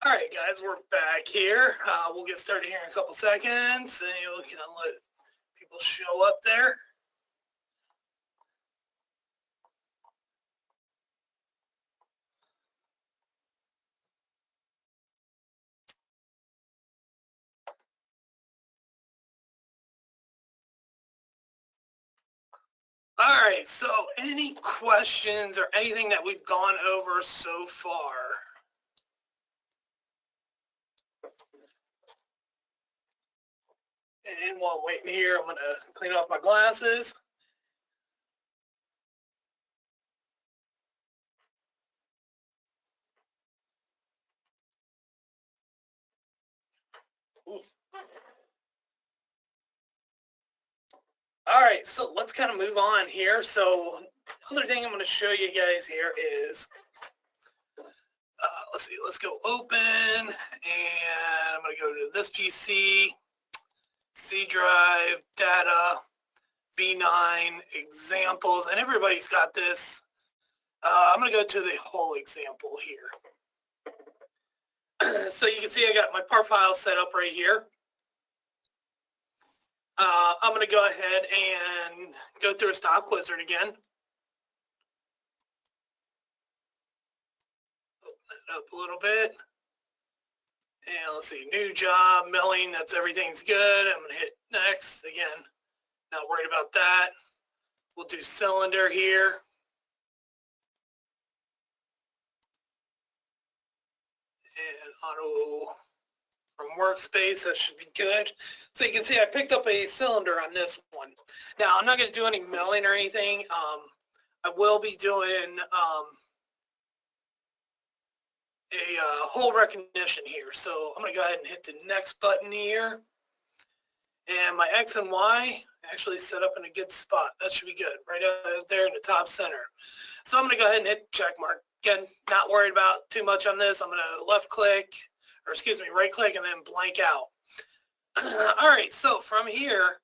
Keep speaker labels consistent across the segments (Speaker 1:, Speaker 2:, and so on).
Speaker 1: All right, guys, we're back here. We'll get started here in a couple seconds, and you can let people show up there. All right, so any questions or anything that we've gone over so far? And while I'm waiting here, I'm going to clean off my glasses. Ooh. All right, so let's kind of move on here. So the other thing I'm going to show you guys here is, let's see, let's go open, and I'm going to go to this PC, C drive, data, V9, examples, and everybody's got this. I'm going to go to the whole example here. So you can see I got my part file set up right here. I'm going to go ahead and go through a stock wizard again. Open it up a little bit. And let's see, new job, milling, that's everything's good. I'm going to hit next. Again, not worried about that. We'll do cylinder here. And auto from workspace, that should be good. So you can see I picked up a cylinder on this one. Now, I'm not going to do any milling or anything. I will be doing a hole recognition here. So I'm going to go ahead and hit the next button here. And my X and Y actually set up in a good spot. That should be good, right out there in the top center. So I'm going to go ahead and hit check mark. Again, not worried about too much on this. I'm going to left click, or excuse me, right click and then blank out. All right, so from here,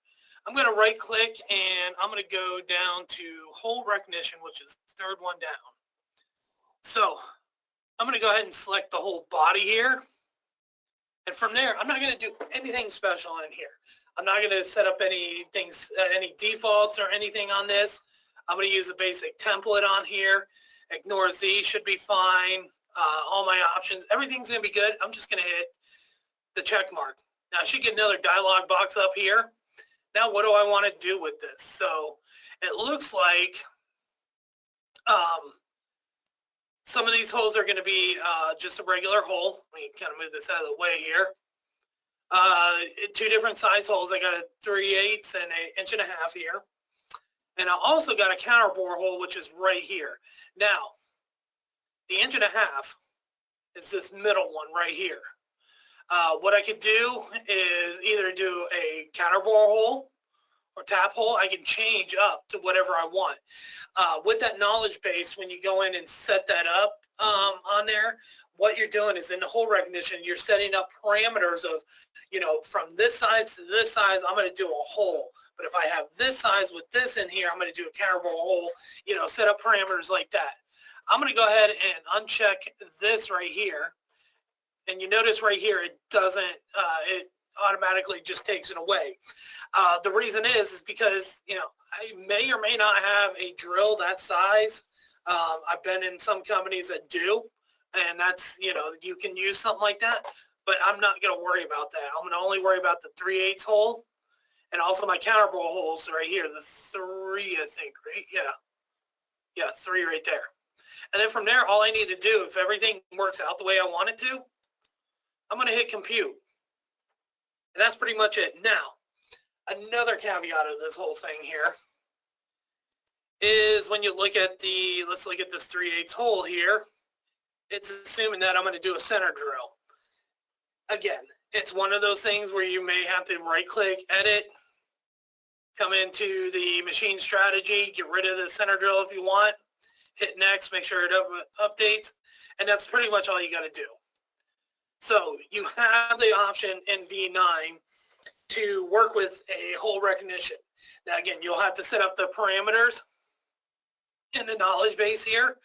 Speaker 1: I'm going to right click and I'm going to go down to hole recognition, which is the third one down. So I'm going to go ahead and select the whole body here. And from there, I'm not going to do anything special in here. I'm not going to set up any things, any defaults or anything on this. I'm going to use a basic template on here. Ignore Z should be fine. All my options, everything's going to be good. I'm just going to hit the check mark. Now I should get another dialog box up here. Now what do I want to do with this? So it looks like some of these holes are going to be just a regular hole. Let me kind of move this out of the way here. Two different size holes. I got a 3/8 and an 1.5 inch here. And I also got a counter bore hole, which is right here. Now, the 1.5 inch is this middle one right here. What I could do is either do a counter bore hole or tap hole. I can change up to whatever I want. With that knowledge base, when you go in and set that up on there, what you're doing is in the hole recognition, you're setting up parameters of, you know, from this size to this size, I'm going to do a hole. But if I have this size with this in here, I'm going to do a counter bore hole, you know, set up parameters like that. I'm going to go ahead and uncheck this right here. And you notice right here, it doesn't, it automatically just takes it away. The reason is because, you know, I may or may not have a drill that size. I've been in some companies that do, and that's, you know, you can use something like that, but I'm not going to worry about that. I'm going to only worry about the 3/8 hole and also my counter bore holes right here, the 3, I think, right? Yeah, 3 right there. And then from there, all I need to do, if everything works out the way I want it to, I'm going to hit compute. And that's pretty much it. Now, another caveat of this whole thing here is when you look at the, let's look at this 3/8 hole here, it's assuming that I'm going to do a center drill. Again, it's one of those things where you may have to right click, edit, come into the machine strategy, get rid of the center drill if you want, hit next, make sure it updates, and that's pretty much all you got to do. So you have the option in V9 to work with a hole recognition. Now again, you'll have to set up the parameters in the knowledge base here.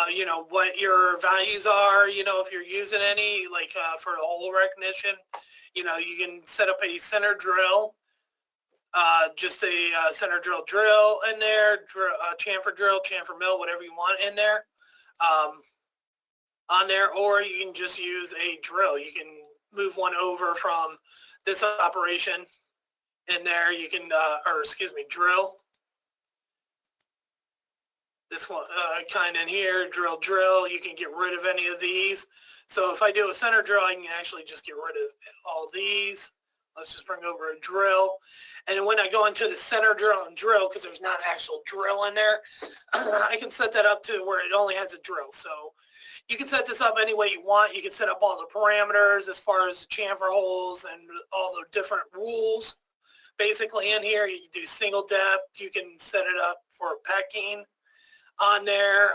Speaker 1: you know, what your values are, you know, if you're using any, like for the hole recognition, you know, you can set up a center drill, just a center drill in there, chamfer drill, chamfer mill, whatever you want in there, on there, or you can just use a drill. You can move one over from this operation in there. You can, drill. This one kind in here, drill. You can get rid of any of these. So if I do a center drill, I can actually just get rid of all these. Let's just bring over a drill. And when I go into the center drill and drill, because there's not actual drill in there, I can set that up to where it only has a drill. So you can set this up any way you want. You can set up all the parameters as far as the chamfer holes and all the different rules. Basically in here, you can do single depth. You can set it up for pecking on there,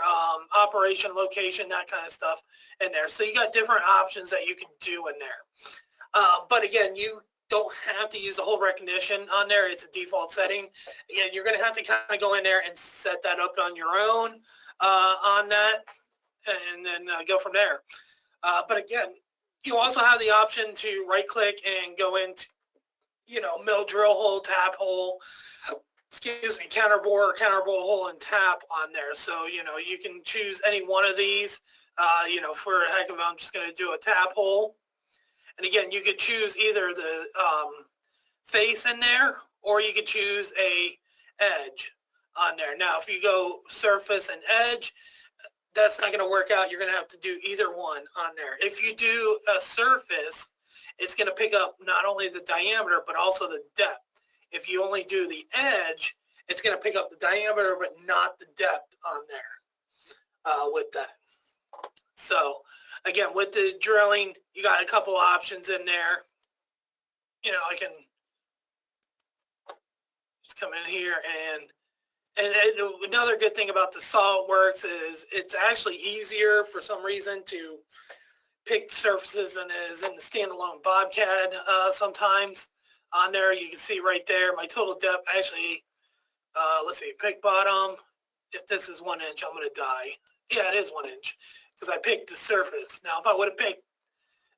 Speaker 1: operation, location, that kind of stuff in there. So you got different options that you can do in there. But again, you don't have to use a hole recognition on there. It's a default setting. Again, you're going to have to kind of go in there and set that up on your own on that, and then go from there. But again, you also have the option to right click and go into, you know, mill, drill hole, tap hole, counterbore hole, and tap on there. So, you know, you can choose any one of these. You know, for a heck of it, I'm just going to do a tap hole. And again, you could choose either the face in there, or you could choose a edge on there. Now, if you go surface and edge, that's not going to work out. You're going to have to do either one on there. If you do a surface, it's going to pick up not only the diameter, but also the depth. If you only do the edge, it's going to pick up the diameter, but not the depth on there with that. So again, with the drilling, you got a couple options in there. You know, I can just come in here and another good thing about the SOLIDWORKS is it's actually easier for some reason to pick surfaces than it is in the standalone BobCAD sometimes. On there, you can see right there, my total depth, actually, let's see, pick bottom. If this is 1 inch, I'm going to die. Yeah, it is 1 inch because I picked the surface. Now, if I would have picked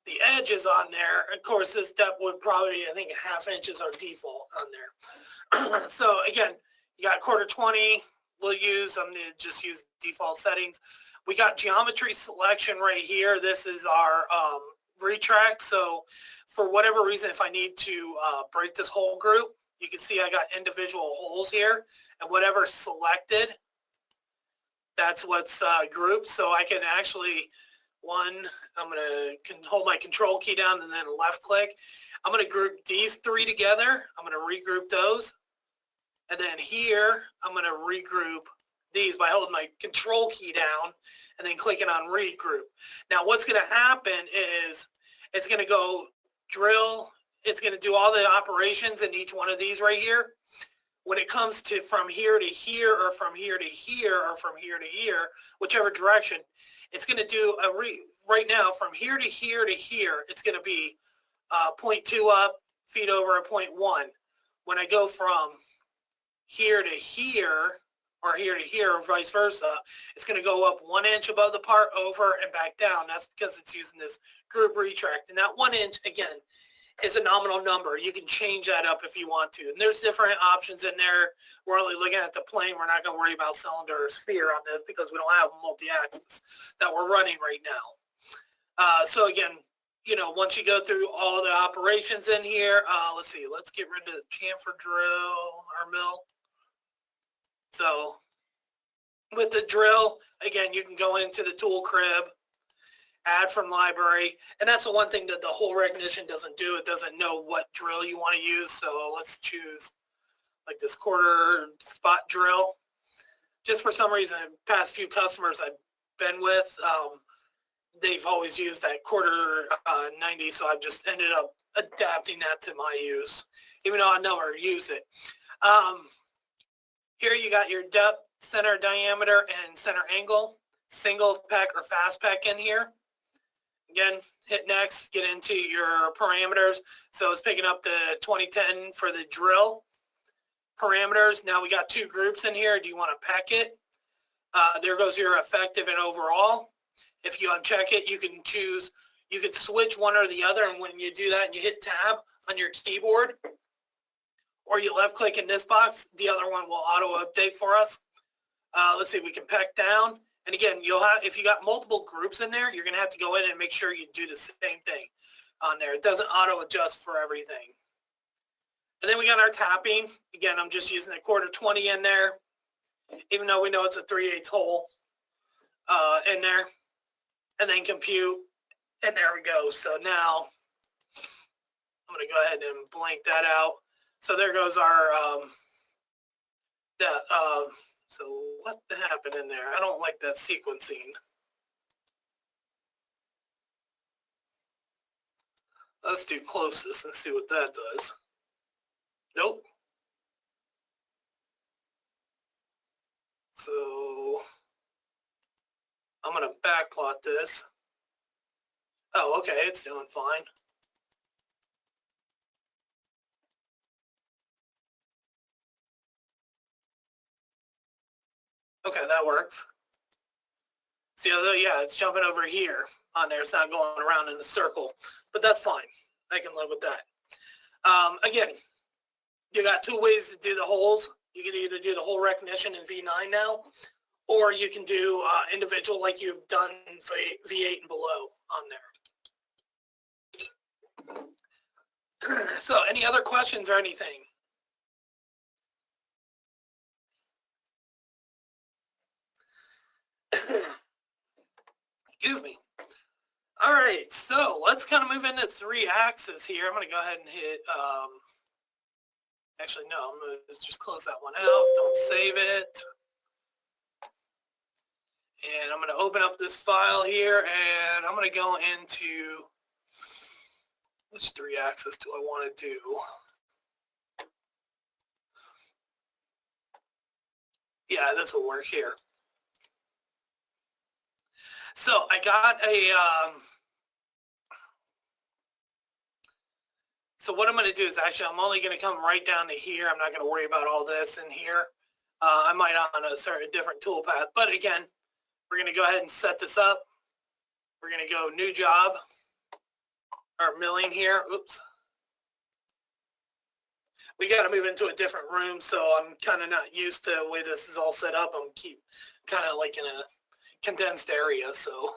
Speaker 1: the edges on there, of course, this depth would probably, I think, 1/2 inch is our default on there. So, again, you got 1/4-20 we'll use. I'm going to just use default settings. We got geometry selection right here. This is our retract. So for whatever reason, if I need to break this whole group, you can see I got individual holes here, and whatever's selected, that's what's grouped. So I can actually, I'm going to hold my control key down and then left click. I'm going to group these 3 together. I'm going to regroup those. And then here, I'm going to regroup these by holding my control key down and then clicking on regroup. Now what's going to happen is it's going to go drill. It's going to do all the operations in each one of these right here. When it comes to from here to here, or from here to here, or from here to here, whichever direction, it's going to do right now from here to here to here, it's going to be 0.2 up, feet over a 0.1. When I go from here to here, or here to here, or vice versa, it's going to go up 1 inch above the part, over, and back down. That's because it's using this group retract. And that 1 inch, again, is a nominal number. You can change that up if you want to. And there's different options in there. We're only looking at the plane. We're not going to worry about cylinder or sphere on this because we don't have multi-axis that we're running right now. So again, you know, once you go through all the operations in here, let's see, let's get rid of the chamfer drill or mill. So with the drill, again, you can go into the tool crib, add from library, and that's the one thing that the hole recognition doesn't do. It doesn't know what drill you want to use. So let's choose like this 1/4 spot drill. Just for some reason, past few customers I've been with, they've always used that 1/4 90, so I've just ended up adapting that to my use, even though I never used it. Here you got your depth, center diameter, and center angle, single peck or fast peck in here. Again, hit next, get into your parameters. So it's picking up the 2010 for the drill parameters. Now we got 2 groups in here. Do you want to peck it? There goes your effective and overall. If you uncheck it, you can choose, you could switch one or the other, and when you do that and you hit tab on your keyboard, or you left click in this box, the other one will auto update for us. Let's see, we can peck down. And again, you'll have, if you got multiple groups in there, you're going to have to go in and make sure you do the same thing on there. It doesn't auto adjust for everything. And then we got our tapping. Again, I'm just using a 1/4-20 in there, even though we know it's a 3/8 hole in there. And then compute, and there we go. So now I'm going to go ahead and blank that out. So there goes our so what happened in there? I don't like that sequencing. Let's do closest and see what that does. Nope. So I'm going to backplot this. Oh, okay, it's doing fine. Okay, that works. See, yeah, it's jumping over here on there. It's not going around in a circle, but that's fine. I can live with that. Again, you got two ways to do the holes. You can either do the hole recognition in V9 now, or you can do individual like you've done for V8 and below on there. So any other questions or anything? Excuse me. All right, so let's kind of move into 3-axis here. I'm going to go ahead and hit, actually, no, I'm going to just close that one out. Don't save it. And I'm going to open up this file here, and I'm going to go into, which 3-axis do I want to do? Yeah, this will work here. So I got a, so what I'm going to do is actually I'm only going to come right down to here. I'm not going to worry about all this in here. I might on a certain different toolpath. But again, we're going to go ahead and set this up. We're going to go new job, or milling here. Oops. We got to move into a different room, so I'm kind of not used to the way this is all set up. I'm kind of like in a condensed area, so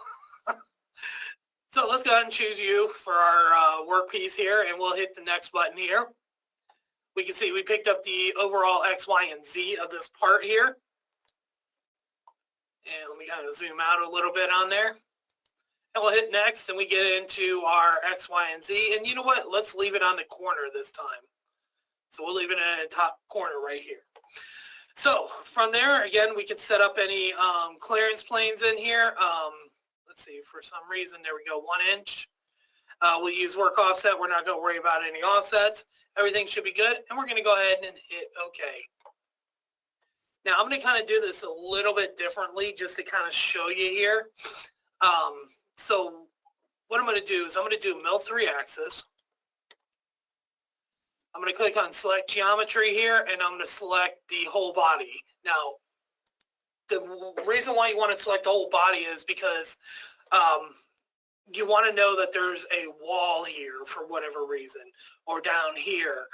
Speaker 1: so let's go ahead and choose you for our work piece here, and we'll hit the next button here. We can see we picked up the overall X, Y, and Z of this part here. And let me kind of zoom out a little bit on there. And we'll hit next, and we get into our X, Y, and Z. And you know what? Let's leave it on the corner this time. So we'll leave it in the top corner right here. So from there, again, we can set up any clearance planes in here. Let's see, for some reason, there we go, 1 inch. We'll use work offset. We're not going to worry about any offsets. Everything should be good. And we're going to go ahead and hit OK. Now, I'm going to kind of do this a little bit differently just to kind of show you here. So what I'm going to do is I'm going to do mill 3-axis. I'm going to click on select geometry here, and I'm going to select the whole body. Now, the reason why you want to select the whole body is because you want to know that there's a wall here for whatever reason, or down here.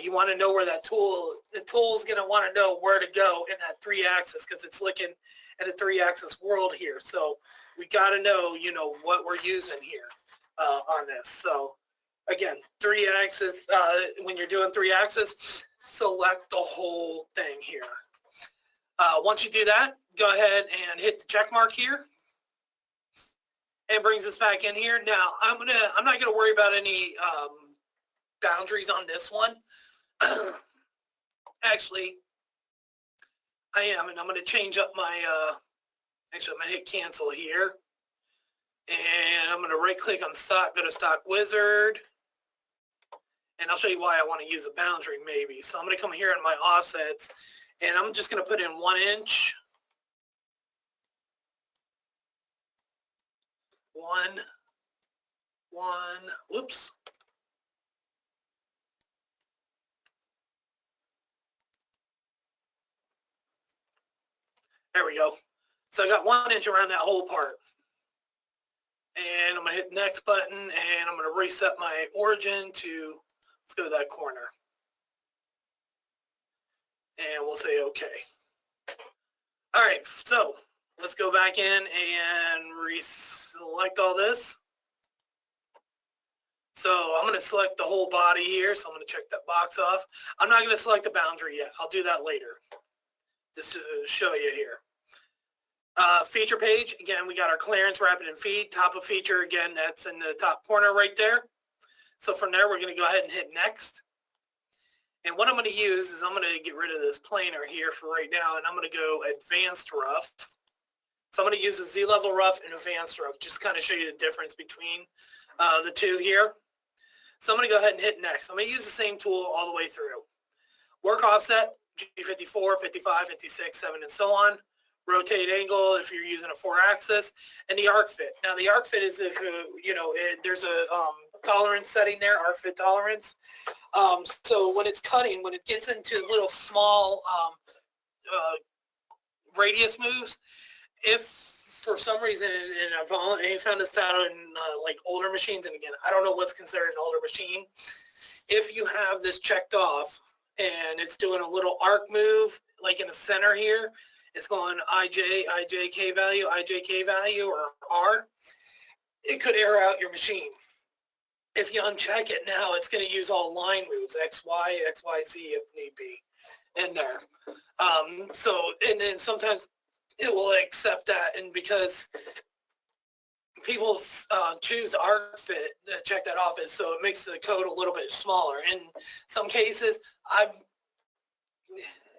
Speaker 1: You want to know where that the tool's going to want to know where to go in that 3-axis because it's looking at a 3-axis world here. So we got to know, what we're using here on this. So again, 3-axis, when you're doing 3-axis, select the whole thing here. Once you do that, go ahead and hit the check mark here. It brings us back in here. Now, I'm not gonna worry about any boundaries on this one. Actually, I am, and I'm gonna change up my, actually I'm gonna hit cancel here. And I'm gonna right click on stock, go to stock wizard. And I'll show you why I want to use a boundary maybe. So I'm going to come here in my offsets, and I'm just going to put in 1 inch. 1, whoops. There we go. So I got 1 inch around that whole part. And I'm going to hit the next button, and I'm going to reset my origin to, let's go to that corner. And we'll say OK. All right, so let's go back in and reselect all this. So I'm going to select the whole body here, so I'm going to check that box off. I'm not going to select the boundary yet. I'll do that later, just to show you here. Feature page, again, we got our clearance, rapid, and feed. Top of feature, again, that's in the top corner right there. So from there, we're going to go ahead and hit next. And what I'm going to use is I'm going to get rid of this planar here for right now, and I'm going to go advanced rough. So I'm going to use the Z-level rough and advanced rough, just kind of show you the difference between the two here. So I'm going to go ahead and hit next. I'm going to use the same tool all the way through. Work offset, G54, 55, 56, 7, and so on. Rotate angle if you're using a 4-axis, and the arc fit. Now the arc fit is if there's a tolerance setting there, arc fit tolerance. So when it's cutting, when it gets into little small radius moves, if for some reason, and I found this out in like older machines, and again, I don't know what's considered an older machine, if you have this checked off and it's doing a little arc move, like in the center here, it's going IJK value, or R, it could error out your machine. If you uncheck it now, it's going to use all line moves, XY, XYZ if need be, in there. And then sometimes it will accept that, and because people choose arc fit, check that off, so it makes the code a little bit smaller. In some cases,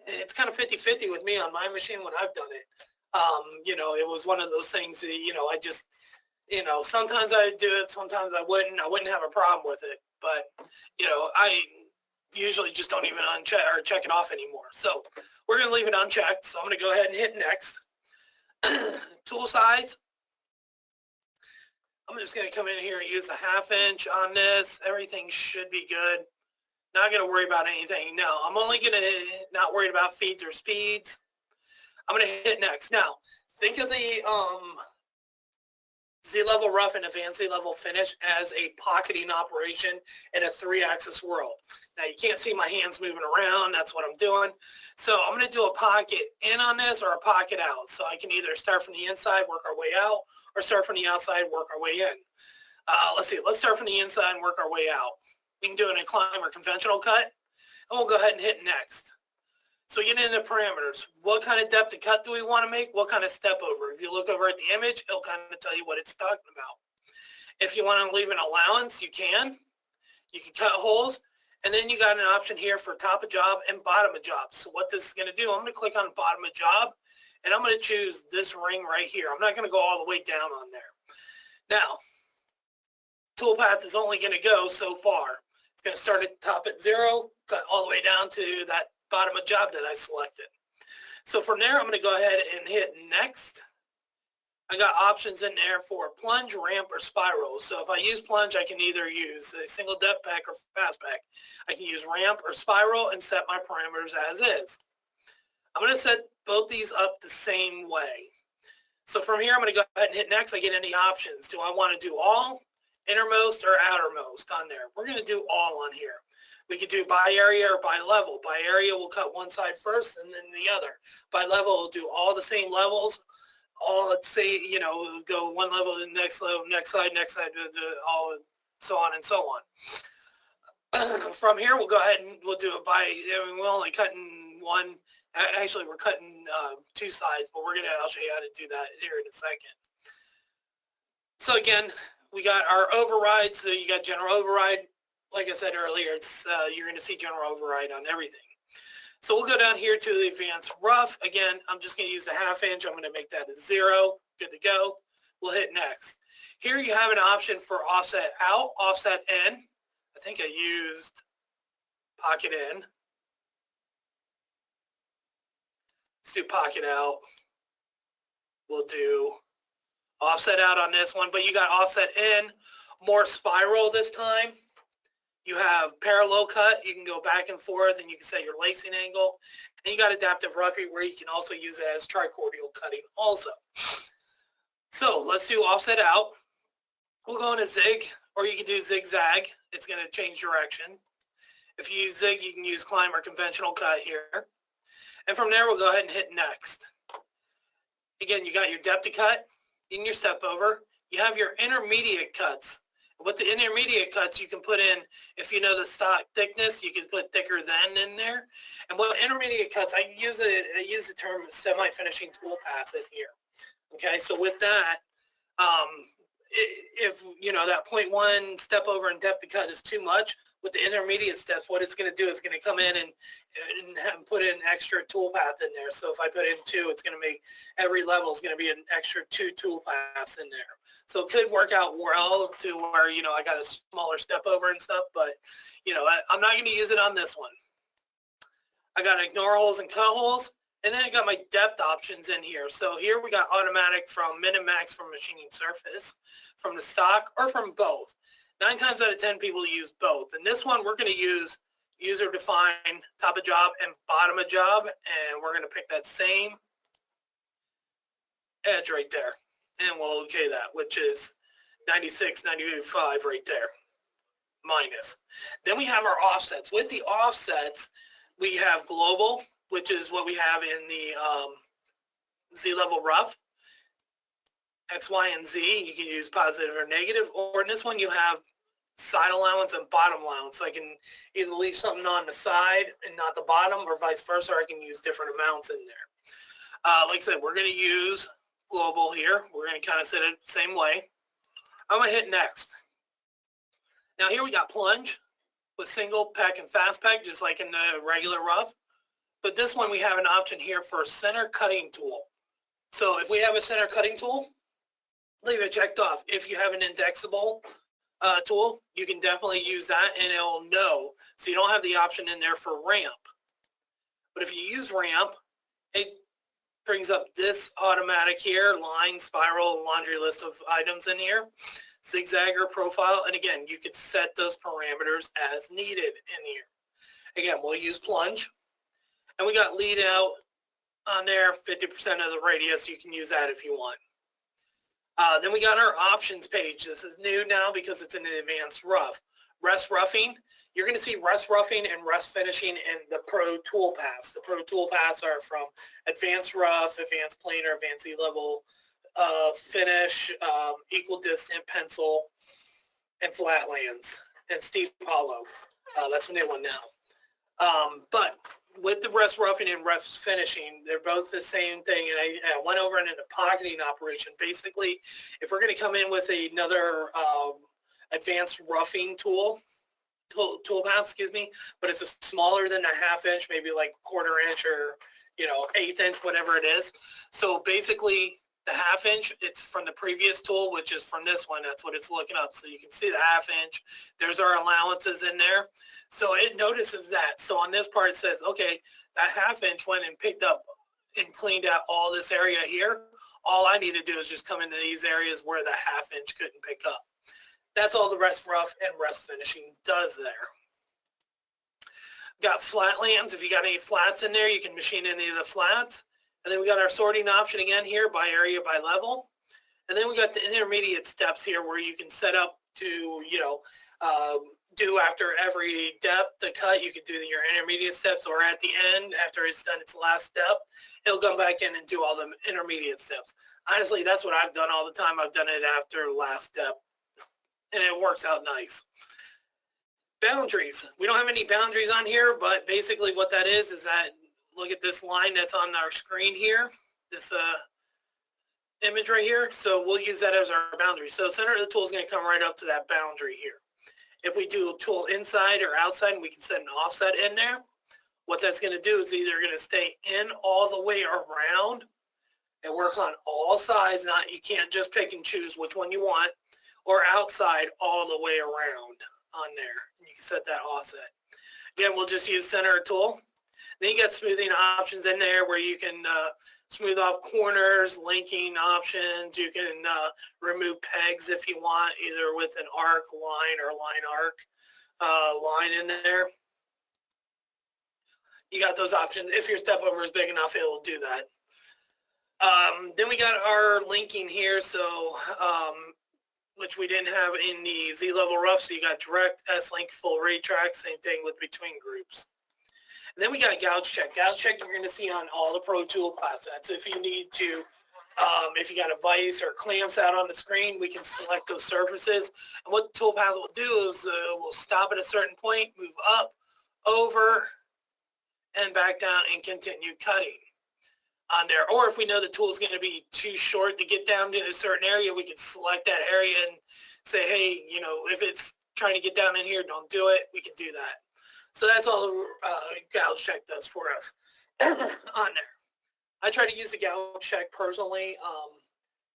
Speaker 1: it's kind of 50-50 with me on my machine when I've done it. It was one of those things that, I just, sometimes I would do it, sometimes I wouldn't have a problem with it. But, I usually just don't even uncheck or check it off anymore. So we're going to leave it unchecked. So I'm going to go ahead and hit next. Tool size. I'm just going to come in here and use a 1/2 inch on this. Everything should be good. Not going to worry about anything. No, I'm only going to not worried about feeds or speeds. I'm going to hit next. Now, think of the Z-level rough and advanced Z-level finish as a pocketing operation in a 3-axis world. Now, you can't see my hands moving around. That's what I'm doing. So I'm going to do a pocket in on this or a pocket out. So I can either start from the inside, work our way out, or start from the outside, work our way in. Let's see. Let's start from the inside and work our way out. We can do an incline or conventional cut, and we'll go ahead and hit next. So we get into parameters. What kind of depth of cut do we want to make? What kind of step over? If you look over at the image, it'll kind of tell you what it's talking about. If you want to leave an allowance, you can. You can cut holes, and then you got an option here for top of job and bottom of job. So what this is going to do, I'm going to click on bottom of job, and I'm going to choose this ring right here. I'm not going to go all the way down on there. Now, toolpath is only going to go so far. It's going to start at the top at 0, cut all the way down to that bottom of job that I selected. So from there, I'm going to go ahead and hit next. I got options in there for plunge, ramp, or spiral. So if I use plunge, I can either use a single depth pack or fast pack. I can use ramp or spiral and set my parameters as is. I'm going to set both these up the same way. So from here, I'm going to go ahead and hit next. I get any options. Do I want to do all, innermost, or outermost on there? We're going to do all on here. We could do by area or by level. By area, we'll cut one side first and then the other. By level, we'll do all the same levels. All, let's say, go one level to the next level, next side, all, so on and so on. From here, we'll go ahead and we'll do it by, we're only cutting one. Actually, we're cutting 2 sides, but I'll show you how to do that here in a second. So again, we got our override. So you got general override. Like I said earlier, it's you're going to see general override on everything. So we'll go down here to the advanced rough. Again, I'm just going to use the 1/2 inch. I'm going to make that a 0. Good to go. We'll hit next. Here you have an option for offset out, offset in. I think I used pocket in. Let's do pocket out. We'll do offset out on this one, but you got offset in, more spiral this time. You have parallel cut. You can go back and forth, and you can set your lacing angle. And you got adaptive roughing where you can also use it as tricordial cutting also. So let's do offset out. We'll go into zig, or you can do zigzag. It's going to change direction. If you use zig, you can use climb or conventional cut here. And from there, we'll go ahead and hit next. Again, you got your depth of cut in your step over. You have your intermediate cuts. With the intermediate cuts, you can put in, if you know the stock thickness, you can put thicker than in there. And what intermediate cuts, I use the term semi-finishing toolpath in here. Okay, so with that, if you know that 0.1 step over and depth of cut is too much, with the intermediate steps, what it's going to do is going to come in and put an extra toolpath in there. So if I put in 2, it's going to make every level is going to be an extra 2 toolpaths in there. So it could work out well to where, you know, I got a smaller step over and stuff, but, you know, I'm not going to use it on this one. I got ignore holes and cut holes, and then I got my depth options in here. So here we got automatic from min and max from machining surface, from the stock, or from both. 9 times out of 10 people use both. And this one we're going to use user define top of job and bottom of job, and we're going to pick that same edge right there. And we'll okay that, which is 96, 95 right there, minus. Then we have our offsets. With the offsets, we have global, which is what we have in the Z-level rough. X, Y, and Z, you can use positive or negative, or in this one you have side allowance and bottom allowance. So I can either leave something on the side and not the bottom, or vice versa, or I can use different amounts in there. Like I said, we're going to use global here. We're going to kind of set it the same way. I'm going to hit next. Now here we got plunge with single peck and fast peck, just like in the regular rough. But this one we have an option here for center cutting tool. So if we have a center cutting tool, leave it checked off. If you have an indexable tool, you can definitely use that and it'll know. So you don't have the option in there for ramp. But if you use ramp, it brings up this automatic here, line, spiral, laundry list of items in here, zigzag or profile. And again, you could set those parameters as needed in here. Again, we'll use plunge. And we got lead out on there, 50% of the radius. You can use that if you want. Then we got our options page. This is new now because it's in an advanced rough. Rest roughing. You're going to see rest roughing and rest finishing in the Pro toolpaths. The Pro toolpaths are from advanced rough, advanced planar, advanced Z-level, finish, equal distant pencil, and flatlands, and steep hollow. That's a new one now. But with the rest roughing and rest finishing, they're both the same thing. And I went over into the pocketing operation. Basically, if we're going to come in with another advanced roughing toolpath, excuse me, but it's a smaller than a half inch, maybe like quarter inch or, you know, eighth inch, whatever it is. So basically the half inch, it's from the previous tool, which is from this one. That's what it's looking up. So you can see the half inch. There's our allowances in there. So it notices that. So on this part, it says, okay, that half inch went and picked up and cleaned out all this area here. All I need to do is just come into these areas where the half inch couldn't pick up. That's all the rest rough and rest finishing does there. Got flat lands. If you got any flats in there, you can machine any of the flats. And then we got our sorting option again here by area, by level. And then we got the intermediate steps here where you can set up to, you know, do after every depth, the cut, you could do your intermediate steps, or at the end, after it's done its last step, it'll come back in and do all the intermediate steps. Honestly, that's what I've done all the time. I've done it after last step, and it works out nice. Boundaries. We don't have any boundaries on here, but basically what that is that, look at this line that's on our screen here, this image right here. So we'll use that as our boundary. So center of the tool is going to come right up to that boundary here. If we do a tool inside or outside, we can set an offset in there. What that's going to do is either going to stay in all the way around. It works on all sides. Not, you can't just pick and choose which one you want, or outside all the way around on there. And you can set that offset. Again, we'll just use center tool. Then you got smoothing options in there where you can smooth off corners, linking options. You can remove pegs if you want, either with an arc line or line arc line in there. you got those options. If your step over is big enough, it will do that. Then we got our linking here, so which we didn't have in the Z-level rough, so you got direct, S-link, full rate track, same thing with between groups. And then we got Gouge Check. Gouge Check you're going to see on all the Pro Tool class. That's if you need to, if you got a vise or clamps out on the screen, we can select those surfaces. And what the toolpath will do is we'll stop at a certain point, move up, over, and back down and continue cutting on there. Or if we know the tool is going to be too short to get down to a certain area, we can select that area and say, hey, you know, if it's trying to get down in here, don't do it. We can do that. So that's all Gouge Check does for us on there. I try to use the Gouge Check personally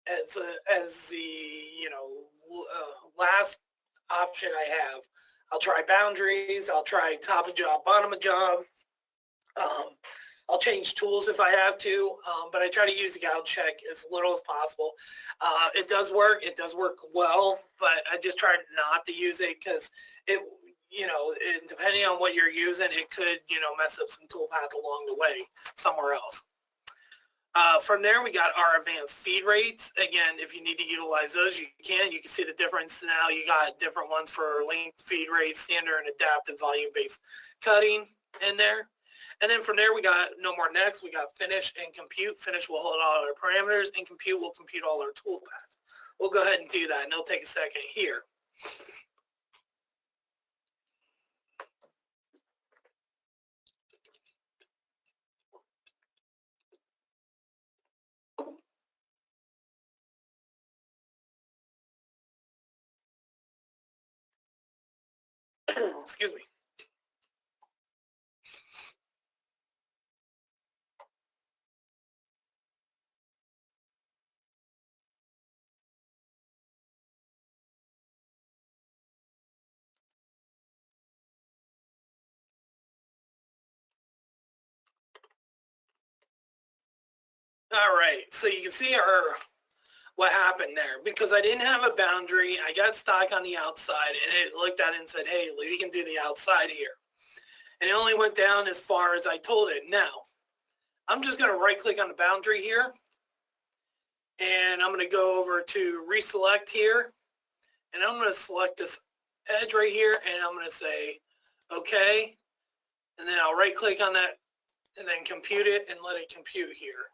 Speaker 1: as the, you know, last option I have. I'll try boundaries. I'll try top of job, bottom of job. I'll change tools if I have to, but I try to use the Gouge Check as little as possible. It does work. It does work well, but I just try not to use it because it, you know, depending on what you're using, it could, you know, mess up some toolpath along the way somewhere else. From there, we got our advanced feed rates. Again, if you need to utilize those, you can. You can see the difference now. You got different ones for length, feed rate, standard, and adaptive volume-based cutting in there. And then from there, we got no more next. We got finish and compute. Finish will hold all our parameters, and compute will compute all our toolpaths. We'll go ahead and do that, and it'll take a second here. Excuse me. All right, so you can see what happened there. Because I didn't have a boundary, I got stuck on the outside, and it looked at it and said, hey, we can do the outside here. And it only went down as far as I told it. Now, I'm just going to right-click on the boundary here, and I'm going to go over to reselect here, and I'm going to select this edge right here, and I'm going to say, okay, and then I'll right-click on that, and then compute it, and let it compute here.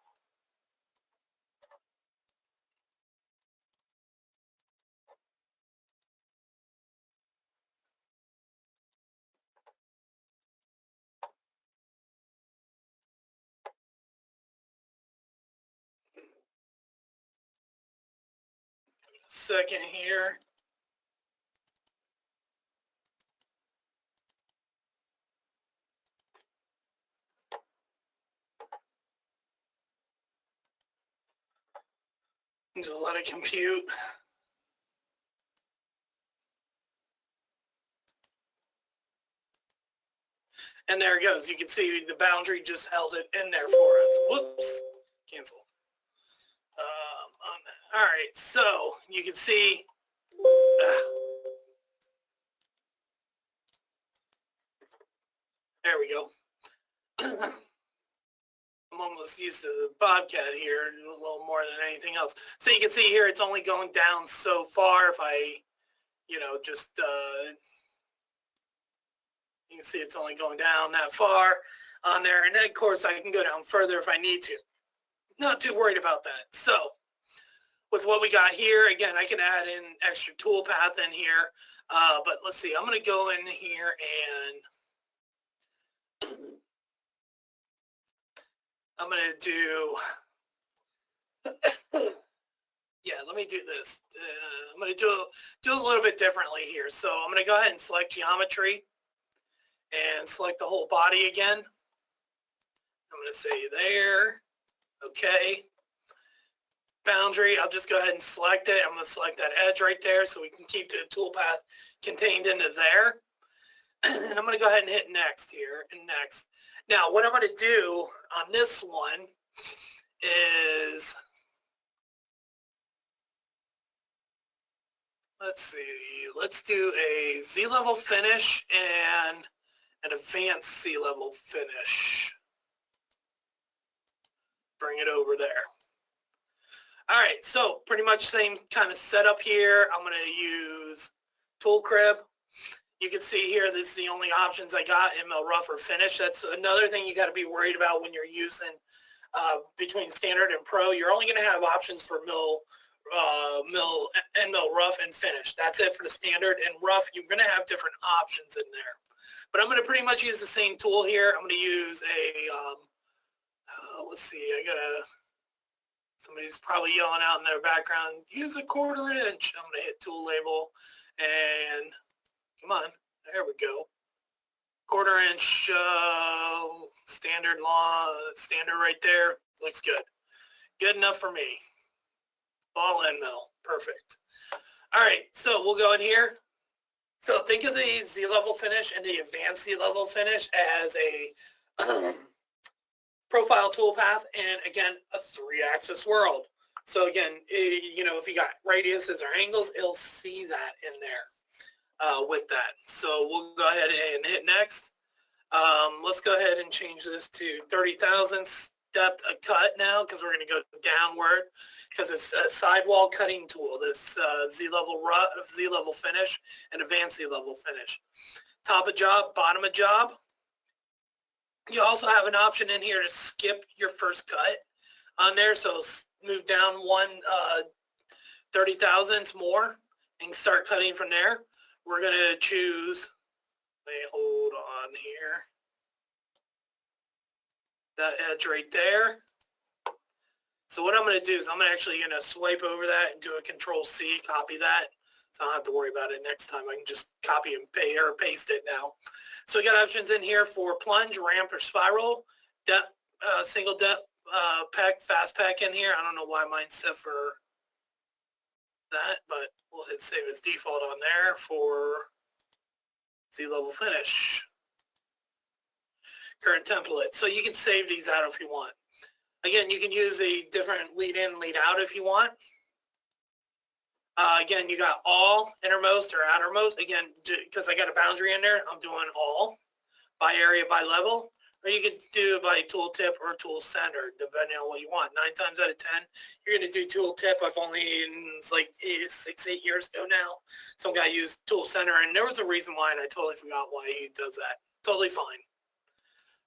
Speaker 1: Second here. Just let it compute. And there it goes. You can see the boundary just held it in there for us. Whoops. Cancel. All right, so you can see. There we go. I'm almost used to the BobCAD here a little more than anything else. So you can see here it's only going down so far. If I, you know, just, you can see it's only going down that far on there. And then, of course, I can go down further if I need to. Not too worried about that. So with what we got here, again, I can add in extra toolpath in here. But let's see. I'm going to go in here and I'm going to do, yeah, let me do this. I'm going to do a little bit differently here. So I'm going to go ahead and select geometry and select the whole body again. I'm going to say there. Okay. Boundary, I'll just go ahead and select it. I'm going to select that edge right there so we can keep the toolpath contained into there. And I'm going to go ahead and hit next here and next. Now, what I'm going to do on this one is, let's see, let's do a Z-level finish and and advanced C-level finish. Bring it over there. All right, so pretty much same kind of setup here. I'm going to use Tool Crib. You can see here, this is the only options I got, ML Rough or Finish. That's another thing you got to be worried about when you're using between Standard and Pro. You're only going to have options for mill Rough and Finish. That's it for the Standard. And Rough, you're going to have different options in there. But I'm going to pretty much use the same tool here. I'm going to use a, let's see, somebody's probably yelling out in their background, use a 1/4 inch. I'm going to hit Tool Label and come on, there we go. 1/4 inch standard right there. Looks good. Good enough for me. Ball end mill. Perfect. All right, so we'll go in here. So think of the Z-level finish and the advanced Z-level finish as a profile toolpath, and again, a 3-axis world. So again, you know, if you got radiuses or angles, it'll see that in there with that. So we'll go ahead and hit next. Let's go ahead and change this to 30 thousandths depth a cut now, because we're going to go downward, because it's a sidewall cutting tool, this Z-level finish and advanced Z-level finish. Top of job, bottom of job. You also have an option in here to skip your first cut on there. So move down 30 thousandths more and start cutting from there. We're going to choose, hold on here, that edge right there. So what I'm going to do is I'm actually going to swipe over that and do a Control-C, copy that. So I don't have to worry about it next time. I can just copy and paste it now. So we got options in here for plunge, ramp, or spiral, depth, single depth pack, fast pack in here. I don't know why mine's set for that, but we'll hit save as default on there for Z-level finish. Current template. So you can save these out if you want. Again, you can use a different lead in, lead out if you want. Again, you got all, innermost, or outermost. Again, because I got a boundary in there, I'm doing all, by area, by level. Or you could do it by tool tip or tool center, depending on what you want. 9 times out of 10, you're going to do tool tip. I've only, it's like 6-8 years ago now, some guy used tool center, and there was a reason why, and I totally forgot why he does that. Totally fine.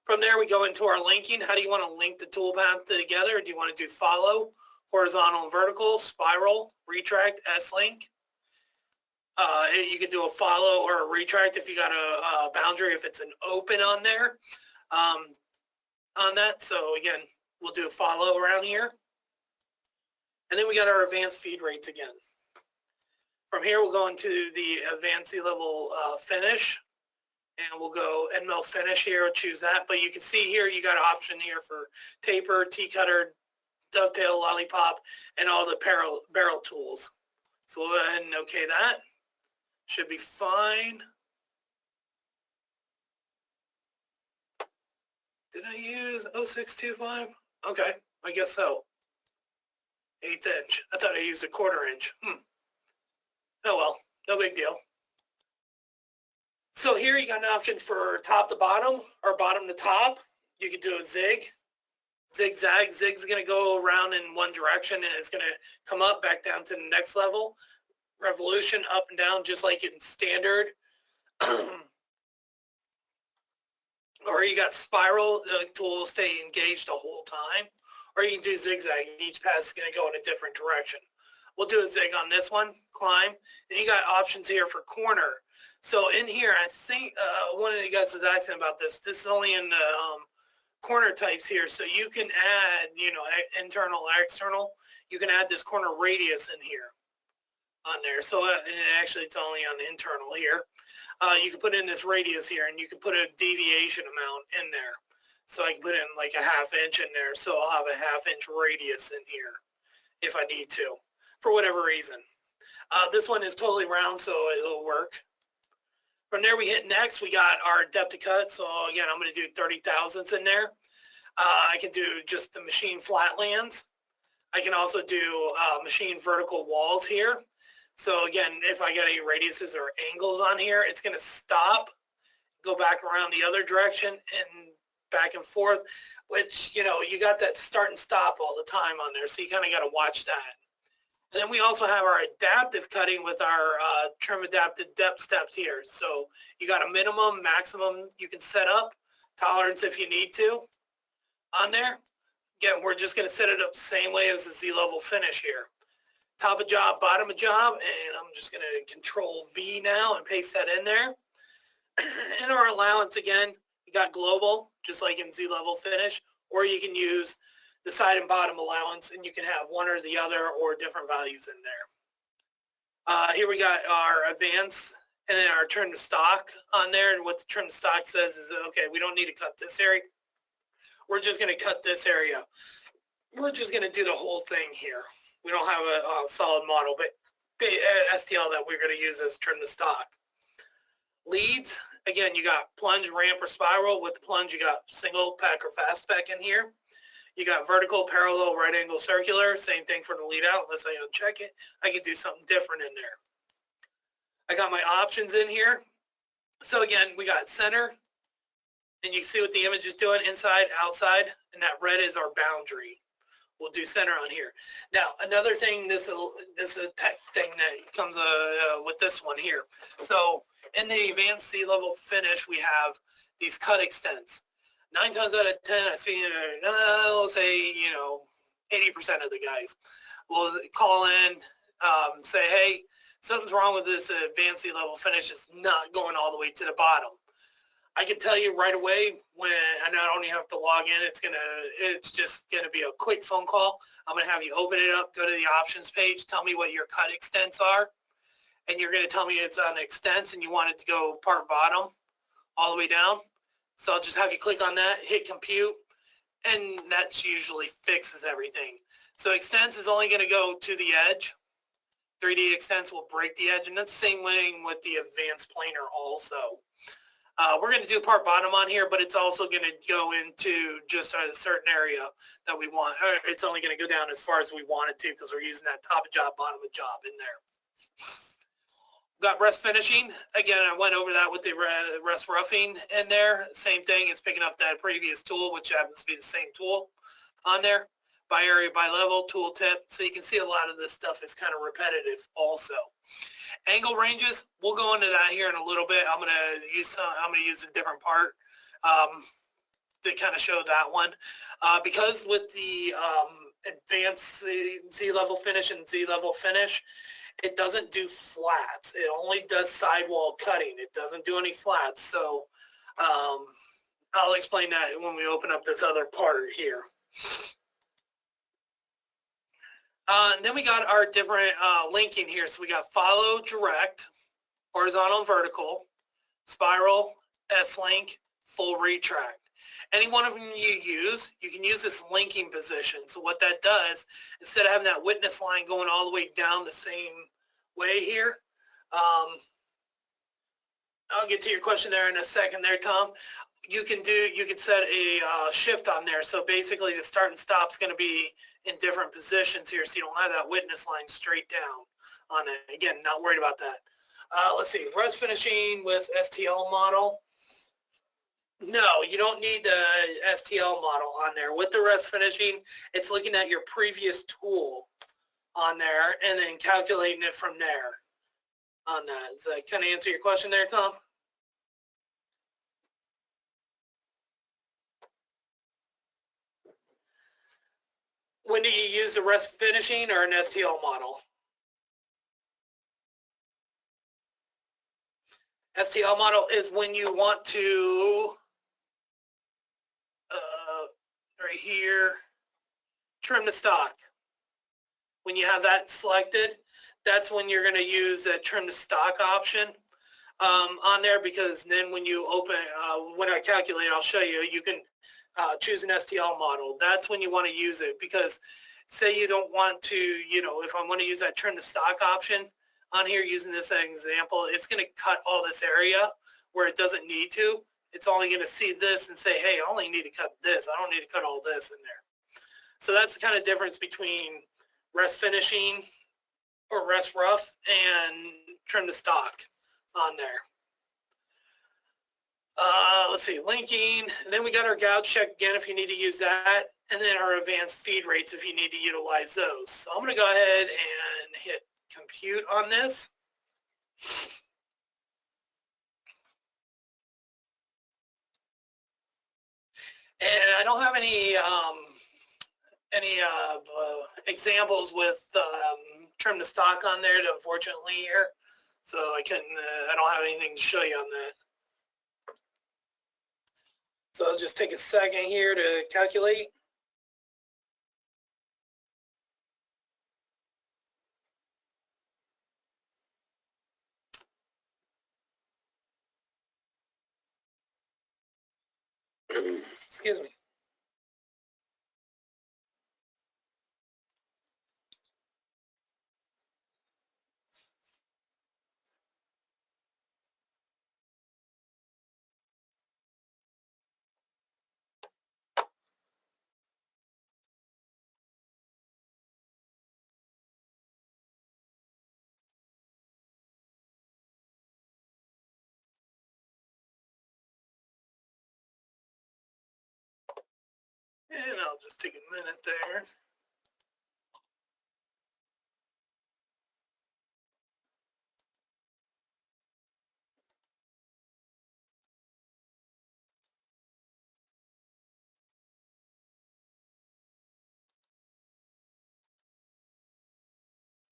Speaker 1: From there, we go into our linking. How do you want to link the toolpath together? Do you want to do follow, horizontal and vertical, spiral, retract, S-link? You could do a follow or a retract if you got a boundary, if it's an open on there on that. So again, we'll do a follow around here. And then we got our advanced feed rates again. From here, we'll go into the advanced level finish. And we'll go end mill finish here. We'll choose that. But you can see here, you got an option here for taper, T-cutter, dovetail, lollipop, and all the barrel tools. So we'll go ahead and okay that. Should be fine. Did I use 0625? Okay, I guess so. 1/8 inch. I thought I used a 1/4 inch. Oh well, no big deal. So here you got an option for top to bottom or bottom to top. You could do a zig. Zigzag. Zig's going to go around in one direction and it's going to come up, back down to the next level. Revolution, up and down, just like in standard. Or you got spiral, the tool will stay engaged the whole time. Or you can do zigzag. Each pass is going to go in a different direction. We'll do a zig on this one, climb. And you got options here for corner. So in here, I think one of you guys was asking about this. This is only in the corner types here. So you can add, you know, internal or external. You can add this corner radius in here on there. So and actually it's only on the internal here. You can put in this radius here and you can put a deviation amount in there. So I can put in like a 1/2 inch in there. So I'll have a 1/2 inch radius in here if I need to, for whatever reason. This one is totally round, so it'll work. From there, we hit next. We got our depth to cut. So again, I'm going to do 30 thousandths in there. I can do just the machine flatlands. I can also do machine vertical walls here. So again, if I got any radiuses or angles on here, it's going to stop, go back around the other direction and back and forth, which, you know, you got that start and stop all the time on there. So you kind of got to watch that. And then we also have our adaptive cutting with our trim adapted depth steps here. So you got a minimum, maximum you can set up, tolerance if you need to on there. Again, we're just going to set it up the same way as the Z-level finish here. Top of job, bottom of job, and I'm just going to Control V now and paste that in there. And our allowance, again, you got global, just like in Z-level finish, or you can use the side and bottom allowance, and you can have one or the other or different values in there. Here we got our advance and then our trim to stock on there. And what the trim to stock says is, okay, we don't need to cut this area. We're just going to cut this area. We're just going to do the whole thing here. We don't have a solid model, but STL that we're going to use as trim to stock. Leads, again, you got plunge, ramp, or spiral. With the plunge, you got single pack or fast pack in here. You got vertical, parallel, right angle, circular. Same thing for the lead out. Unless I uncheck it, I can do something different in there. I got my options in here. So again, we got center, and you can see what the image is doing, inside, outside, and that red is our boundary. We'll do center on here. Now, another thing, this is a tech thing that comes with this one here. So in the advanced C-level finish, we have these cut extents. 9 times out of 10, I see, let's say, you know, 80% of the guys will call in, say, hey, something's wrong with this advanced C-level finish. It's not going all the way to the bottom. I can tell you right away when, and I don't even have to log in, it's just gonna be a quick phone call. I'm gonna have you open it up, go to the options page, tell me what your cut extents are, and you're gonna tell me it's on extents and you want it to go part bottom all the way down. So I'll just have you click on that, hit compute, and that usually fixes everything. So extents is only gonna go to the edge. 3D extents will break the edge, and that's the same way with the advanced planar also. We're going to do part bottom on here, but it's also going to go into just a certain area that we want. It's only going to go down as far as we want it to because we're using that top of job, bottom of job in there. Got rest finishing. Again, I went over that with the rest roughing in there. Same thing. It's picking up that previous tool, which happens to be the same tool on there. By area, by level, tool tip. So you can see a lot of this stuff is kind of repetitive also. Angle ranges, we'll go into that here in a little bit. I'm gonna use a different part to kind of show that one. Because with the advanced Z-level finish and Z-level finish, it doesn't do flats. It only does sidewall cutting. It doesn't do any flats. So I'll explain that when we open up this other part here. And then we got our different linking here. So we got follow, direct, horizontal, vertical, spiral, S-link, full retract. Any one of them you use, you can use this linking position. So what that does, instead of having that witness line going all the way down the same way here, I'll get to your question there in a second there, Tom. You can set a shift on there. So basically the start and stop is going to be in different positions here, so you don't have that witness line straight down on it. Again, not worried about that. Let's see, rest finishing with STL model. No, you don't need the STL model on there. With the rest finishing, it's looking at your previous tool on there and then calculating it from there on that. Does that kind of answer your question there, Tom? When do you use the rest finishing or an STL model? STL model is when you want to, right here, trim the stock. When you have that selected, that's when you're going to use that trim the stock option on there, because then when you open, when I calculate, I'll show you, you can choose an STL model. That's when you want to use it, because say you don't want to, you know, if I want to use that trim to stock option on here using this example, it's going to cut all this area where it doesn't need to. It's only going to see this and say, hey, I only need to cut this. I don't need to cut all this in there. So that's the kind of difference between rest finishing or rest rough and trim to stock on there. see, linking, and then we got our Gouge Check again if you need to use that, and then our advanced feed rates if you need to utilize those. So I'm going to go ahead and hit compute on this. And I don't have any examples with trim to stock on there, unfortunately, here. So I don't have anything to show you on that. So I'll just take a second here to calculate. Excuse me. And I'll just take a minute there.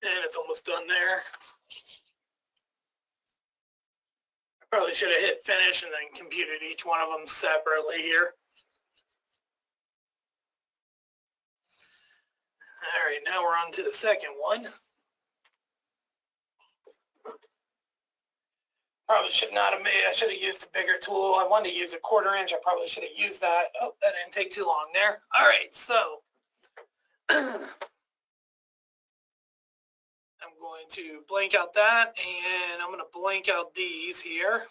Speaker 1: And it's almost done there. I probably should have hit finish and then computed each one of them separately here. All right, now we're on to the second one. Probably should not have made, I should have used a bigger tool. I wanted to use a 1/4 inch. I probably should have used that. Oh, that didn't take too long there. All right, so I'm going to blank out that, and I'm going to blank out these here.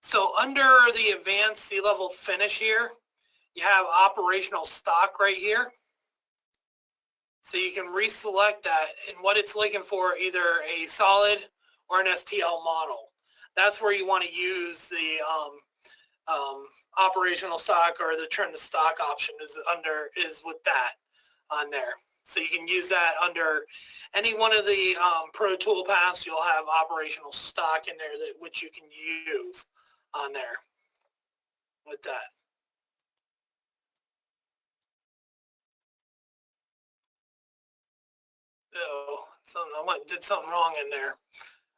Speaker 1: So under the advanced C-level finish here, you have operational stock right here. So you can reselect that, and what it's looking for, either a solid or an STL model. That's where you want to use the operational stock, or the trim to stock option is with that on there. So you can use that under any one of the Pro Tool paths. You'll have operational stock in there which you can use on there with that. Oh, I did something wrong in there.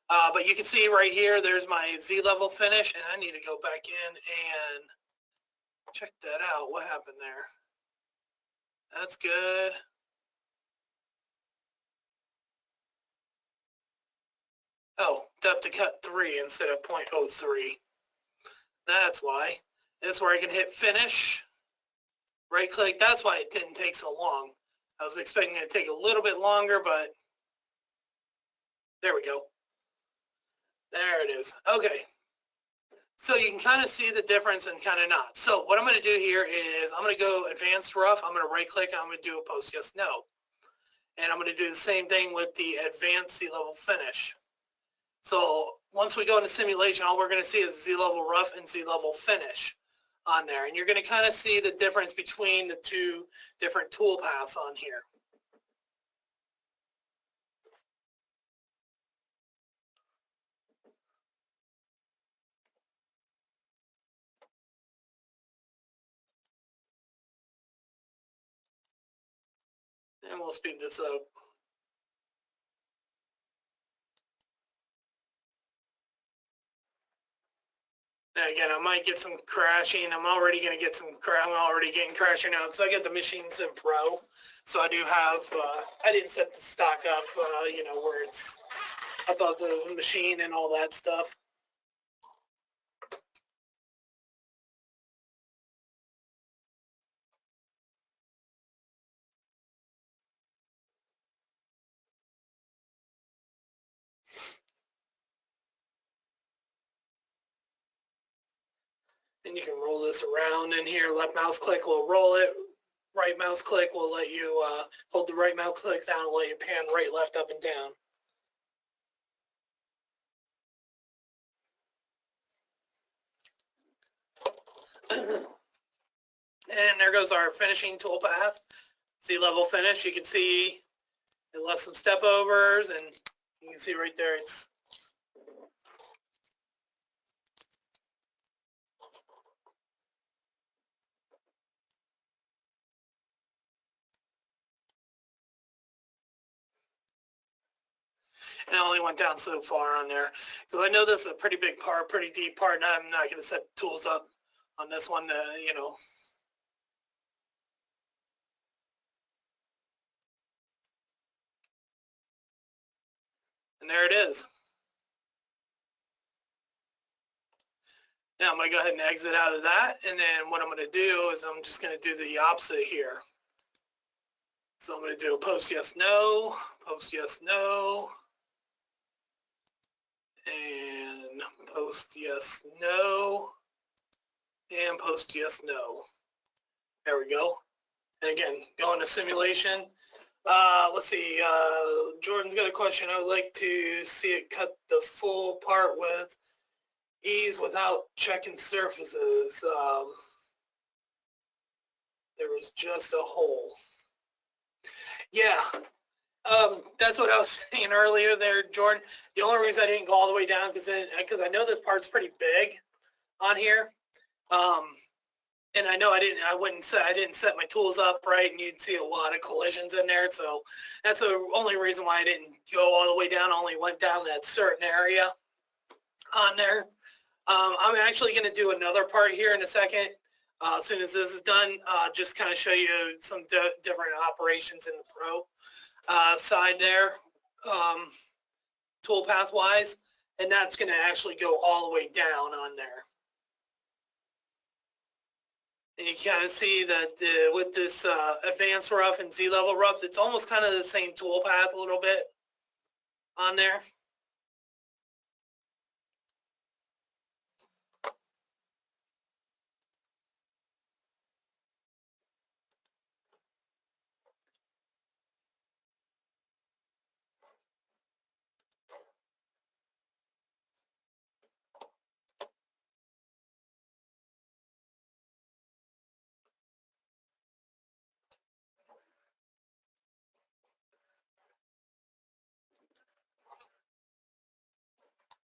Speaker 1: But you can see right here, there's my Z-level finish, and I need to go back in and check that out. What happened there? That's good. Oh, depth to cut 3 instead of 0.03. That's why. That's where I can hit finish. Right click. That's why it didn't take so long. I was expecting it to take a little bit longer, but there we go. There it is. Okay. So you can kind of see the difference and kind of not. So what I'm going to do here is I'm going to go advanced rough. I'm going to right click and I'm going to do a post yes no. And I'm going to do the same thing with the advanced Z-level finish. So once we go into simulation, all we're going to see is Z-level rough and Z-level finish on there. And you're going to kind of see the difference between the two different tool paths on here. And we'll speed this up. Now again, I might get some crashing. I'm already getting crashing out because I get the machines in Pro. So I do have, I didn't set the stock up, you know, where it's above the machine and all that stuff. And you can roll this around in here. Left mouse click will roll it. Right mouse click will let you hold the right mouse click down and let you pan right, left, up, and down. And there goes our finishing toolpath. Z-level finish. You can see it left some step overs, and you can see right there it's and I only went down so far on there because I know this is a pretty big part, pretty deep part, and I'm not going to set tools up on this one to, you know. And there it is. Now I'm going to go ahead and exit out of that, and then what I'm going to do is I'm just going to do the opposite here. So I'm going to do a post yes, no, post yes, no, and post yes, no, and post yes, no. There we go. And again, go into simulation. Let's see, Jordan's got a question. I would like to see it cut the full part with ease without checking surfaces. There was just a hole. Yeah, that's what I was saying earlier there, Jordan. The only reason I didn't go all the way down because I know this part's pretty big on here. And I know I didn't set my tools up right, and you'd see a lot of collisions in there. So that's the only reason why I didn't go all the way down. I only went down that certain area on there. I'm actually going to do another part here in a second. As soon as this is done, just kind of show you some different operations in the Pro side there, toolpath wise, and that's going to actually go all the way down on there. And you kind of see that with this advanced rough and Z-level rough, it's almost kind of the same toolpath a little bit on there.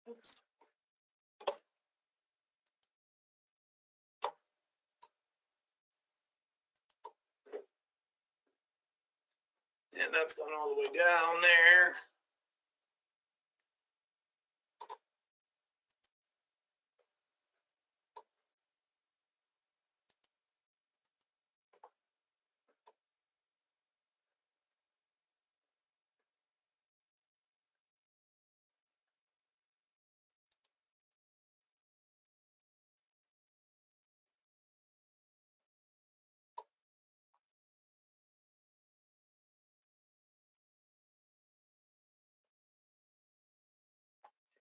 Speaker 1: Oops. And that's going all the way down there.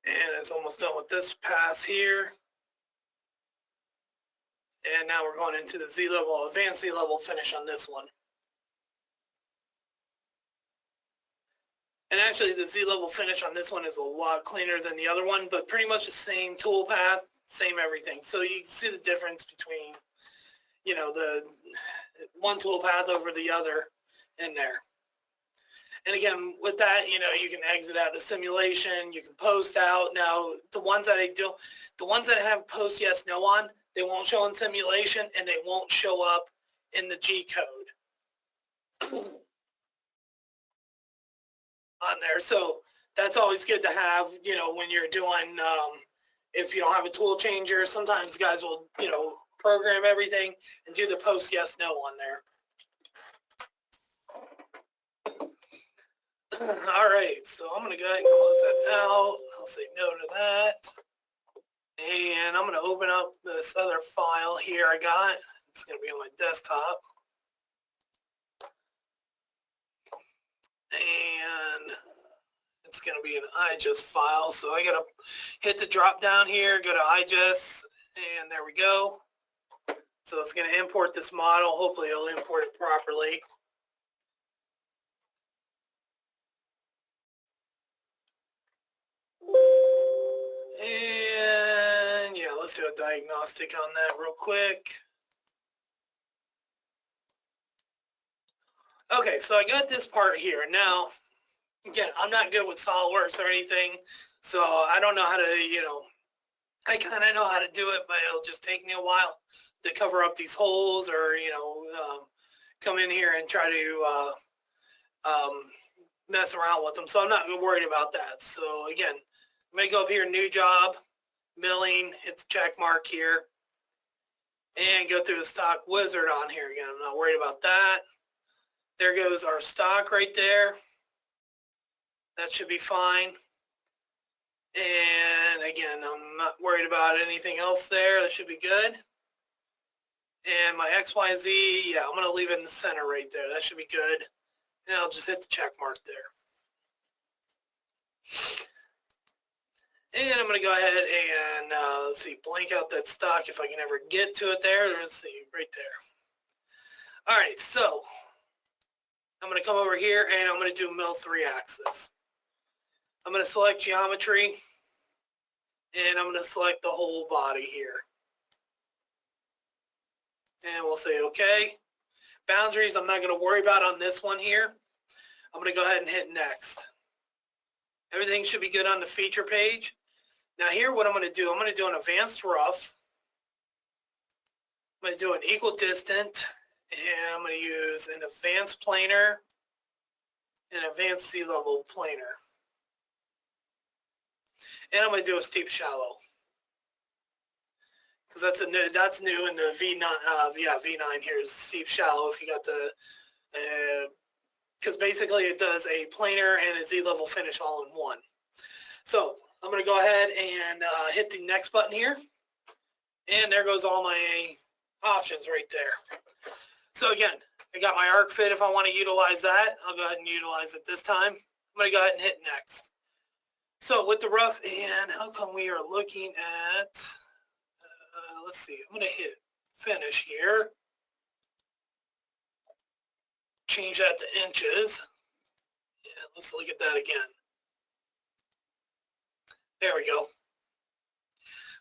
Speaker 1: And it's almost done with this pass here. And now we're going into the Z-level, advanced Z-level finish on this one. And actually the Z-level finish on this one is a lot cleaner than the other one, but pretty much the same tool path, same everything. So you can see the difference between, you know, the one tool path over the other in there. And again, with that, you know, you can exit out the simulation, you can post out. Now, the ones that have post yes, no on, they won't show in simulation and they won't show up in the G code on there. So that's always good to have, you know, when you're doing, if you don't have a tool changer, sometimes guys will, you know, program everything and do the post yes, no on there. All right, so I'm going to go ahead and close that out. I'll say no to that. And I'm going to open up this other file here I got. It's going to be on my desktop. And it's going to be an IGES file. So I got to hit the drop down here, go to IGES, and there we go. So it's going to import this model. Hopefully it'll import it properly. And yeah, let's do a diagnostic on that real quick. Okay, so I got this part here. Now, again, I'm not good with SOLIDWORKS or anything, so I don't know how to, I kind of know how to do it, but it'll just take me a while to cover up these holes or, come in here and try to mess around with them. So I'm not worried about that. So again, I'm going to go up here, new job, milling, hit the check mark here, and go through the stock wizard on here again. I'm not worried about that. There goes our stock right there. That should be fine. And again, I'm not worried about anything else there. That should be good. And my XYZ, yeah, I'm going to leave it in the center right there. That should be good. And I'll just hit the check mark there. And I'm going to go ahead and, let's see, blank out that stock if I can ever get to it there. Let's see, right there. All right, so I'm going to come over here and I'm going to do mill 3-axis. I'm going to select geometry, and I'm going to select the whole body here. And we'll say OK. Boundaries I'm not going to worry about on this one here. I'm going to go ahead and hit next. Everything should be good on the feature page. Now here what I'm going to do, I'm going to do an advanced rough. I'm going to do an equidistant, and I'm going to use an advanced planar and advanced C-level planar. And I'm going to do a steep shallow. Because that's new in the V9, V9 here is steep shallow if you got the, because basically it does a planar and a Z-level finish all in one. So I'm going to go ahead and hit the next button here. And there goes all my options right there. So again, I got my arc fit if I want to utilize that. I'll go ahead and utilize it this time. I'm going to go ahead and hit next. So with the rough, and how come we are looking at, let's see, I'm going to hit finish here. Change that to inches. Yeah, let's look at that again. There we go.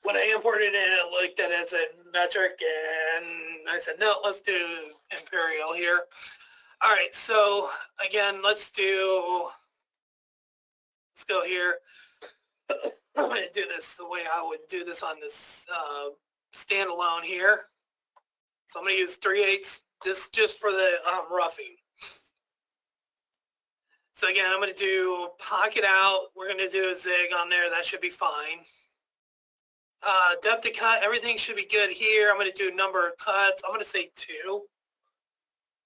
Speaker 1: When I imported it, it looked at it as a metric, and I said, no, let's do imperial here. All right, so again, let's go here. I'm going to do this the way I would do this on this standalone here. So I'm going to use 3/8 just for the roughing. So again, I'm going to do pocket out. We're going to do a zig on there. That should be fine. Depth of cut, everything should be good here. I'm going to do number of cuts. I'm going to say 2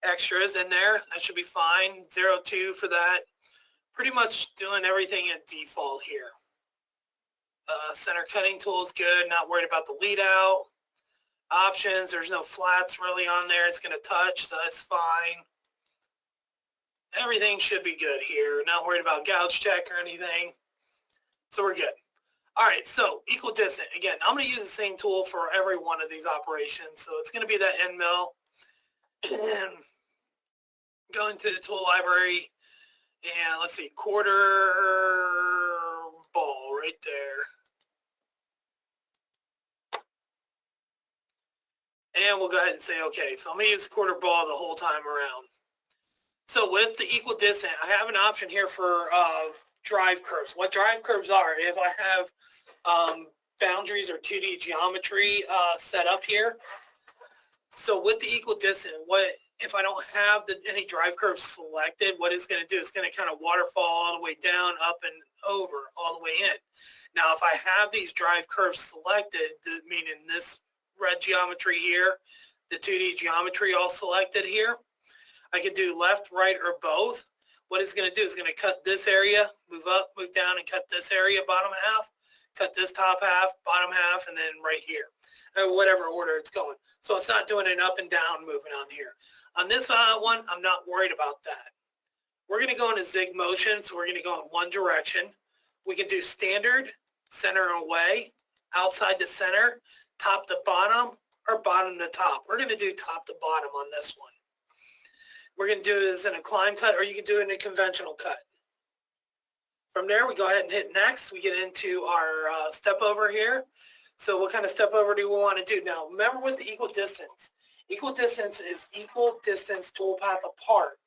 Speaker 1: extras in there. That should be fine. 0.2 for that. Pretty much doing everything at default here. Center cutting tool is good. Not worried about the lead out. Options, there's no flats really on there. It's going to touch, so that's fine. Everything should be good here. Not worried about Gouge Check or anything. So we're good. All right, so equidistant. Again, I'm going to use the same tool for every one of these operations. So it's going to be that end mill. And go into the tool library. And let's see, quarter ball right there. And we'll go ahead and say okay. So I'm going to use quarter ball the whole time around. So with the equidistant, I have an option here for drive curves. What drive curves are, if I have boundaries or 2D geometry set up here. So with the equidistant, if I don't have any drive curves selected, what it's going to do is going to kind of waterfall all the way down, up and over, all the way in. Now, if I have these drive curves selected, meaning this red geometry here, the 2D geometry all selected here, I can do left, right, or both. What it's going to do is going to cut this area, move up, move down, and cut this area, bottom half, cut this top half, bottom half, and then right here, whatever order it's going. So it's not doing an up and down moving on here. On this one, I'm not worried about that. We're going to go in a zig motion, so we're going to go in one direction. We can do standard, center and away, outside to center, top to bottom, or bottom to top. We're going to do top to bottom on this one. We're going to do this in a climb cut, or you can do it in a conventional cut. From there, we go ahead and hit next. We get into our step over here. So what kind of step over do we want to do? Now, remember with the equidistance. Equidistance is equal distance toolpath apart.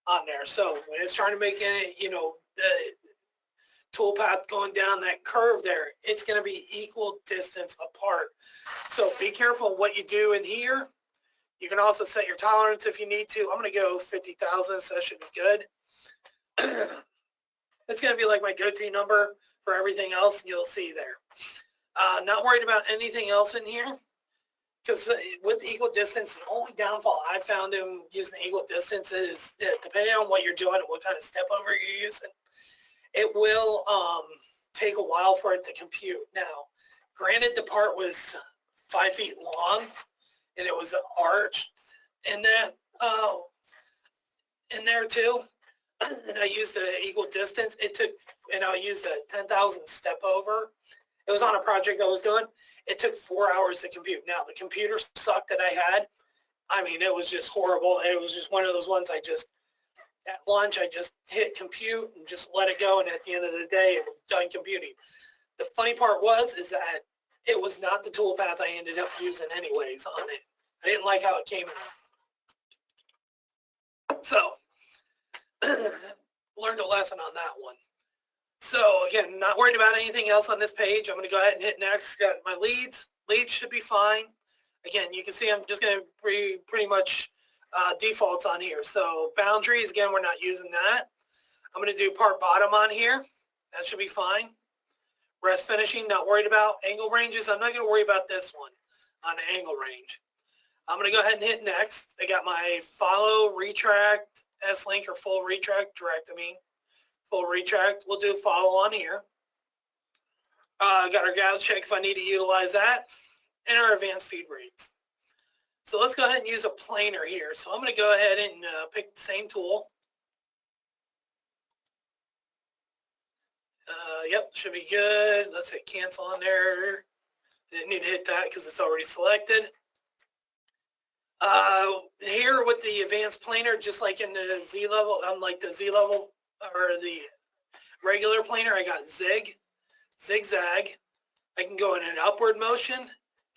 Speaker 1: on there. So when it's trying to make it, you know, the toolpath going down that curve there, it's going to be equal distance apart. So be careful what you do in here. You can also set your tolerance if you need to. I'm going to go 50,000, so that should be good. It's going to be like my go-to number for everything else you'll see there. Not worried about anything else in here, because with equal distance, the only downfall I found in using equal distance is that depending on what you're doing and what kind of step over you're using, it will take a while for it to compute. Now, granted, the part was 5 feet long, and it was arched in that in there too. And I used the equal distance. It took, and I used a 10,000 step over. It was on a project I was doing. It took 4 hours to compute. Now, the computer sucked that I had. I mean, it was just horrible. It was just one of those ones at lunch, I just hit compute and just let it go. And at the end of the day, it was done computing. The funny part is that it was not the toolpath I ended up using anyways on it. I didn't like how it came out. So, learned a lesson on that one. So again, not worried about anything else on this page. I'm going to go ahead and hit next. Got my leads. Leads should be fine. Again, you can see I'm just going to pretty much defaults on here. So boundaries, again, we're not using that. I'm going to do part bottom on here. That should be fine. Rest finishing, not worried about. Angle ranges, I'm not going to worry about this one on the angle range. I'm going to go ahead and hit next. I got my follow, retract, S-link or full retract, full retract. We'll do follow on here. Got our Gouge Check if I need to utilize that, and our advanced feed rates. So let's go ahead and use a planer here. So I'm going to go ahead and pick the same tool. Yep, should be good. Let's hit cancel on there. Didn't need to hit that because it's already selected. Here with the advanced planer, just like in the Z level, unlike the Z level or the regular planer, I got zigzag. I can go in an upward motion,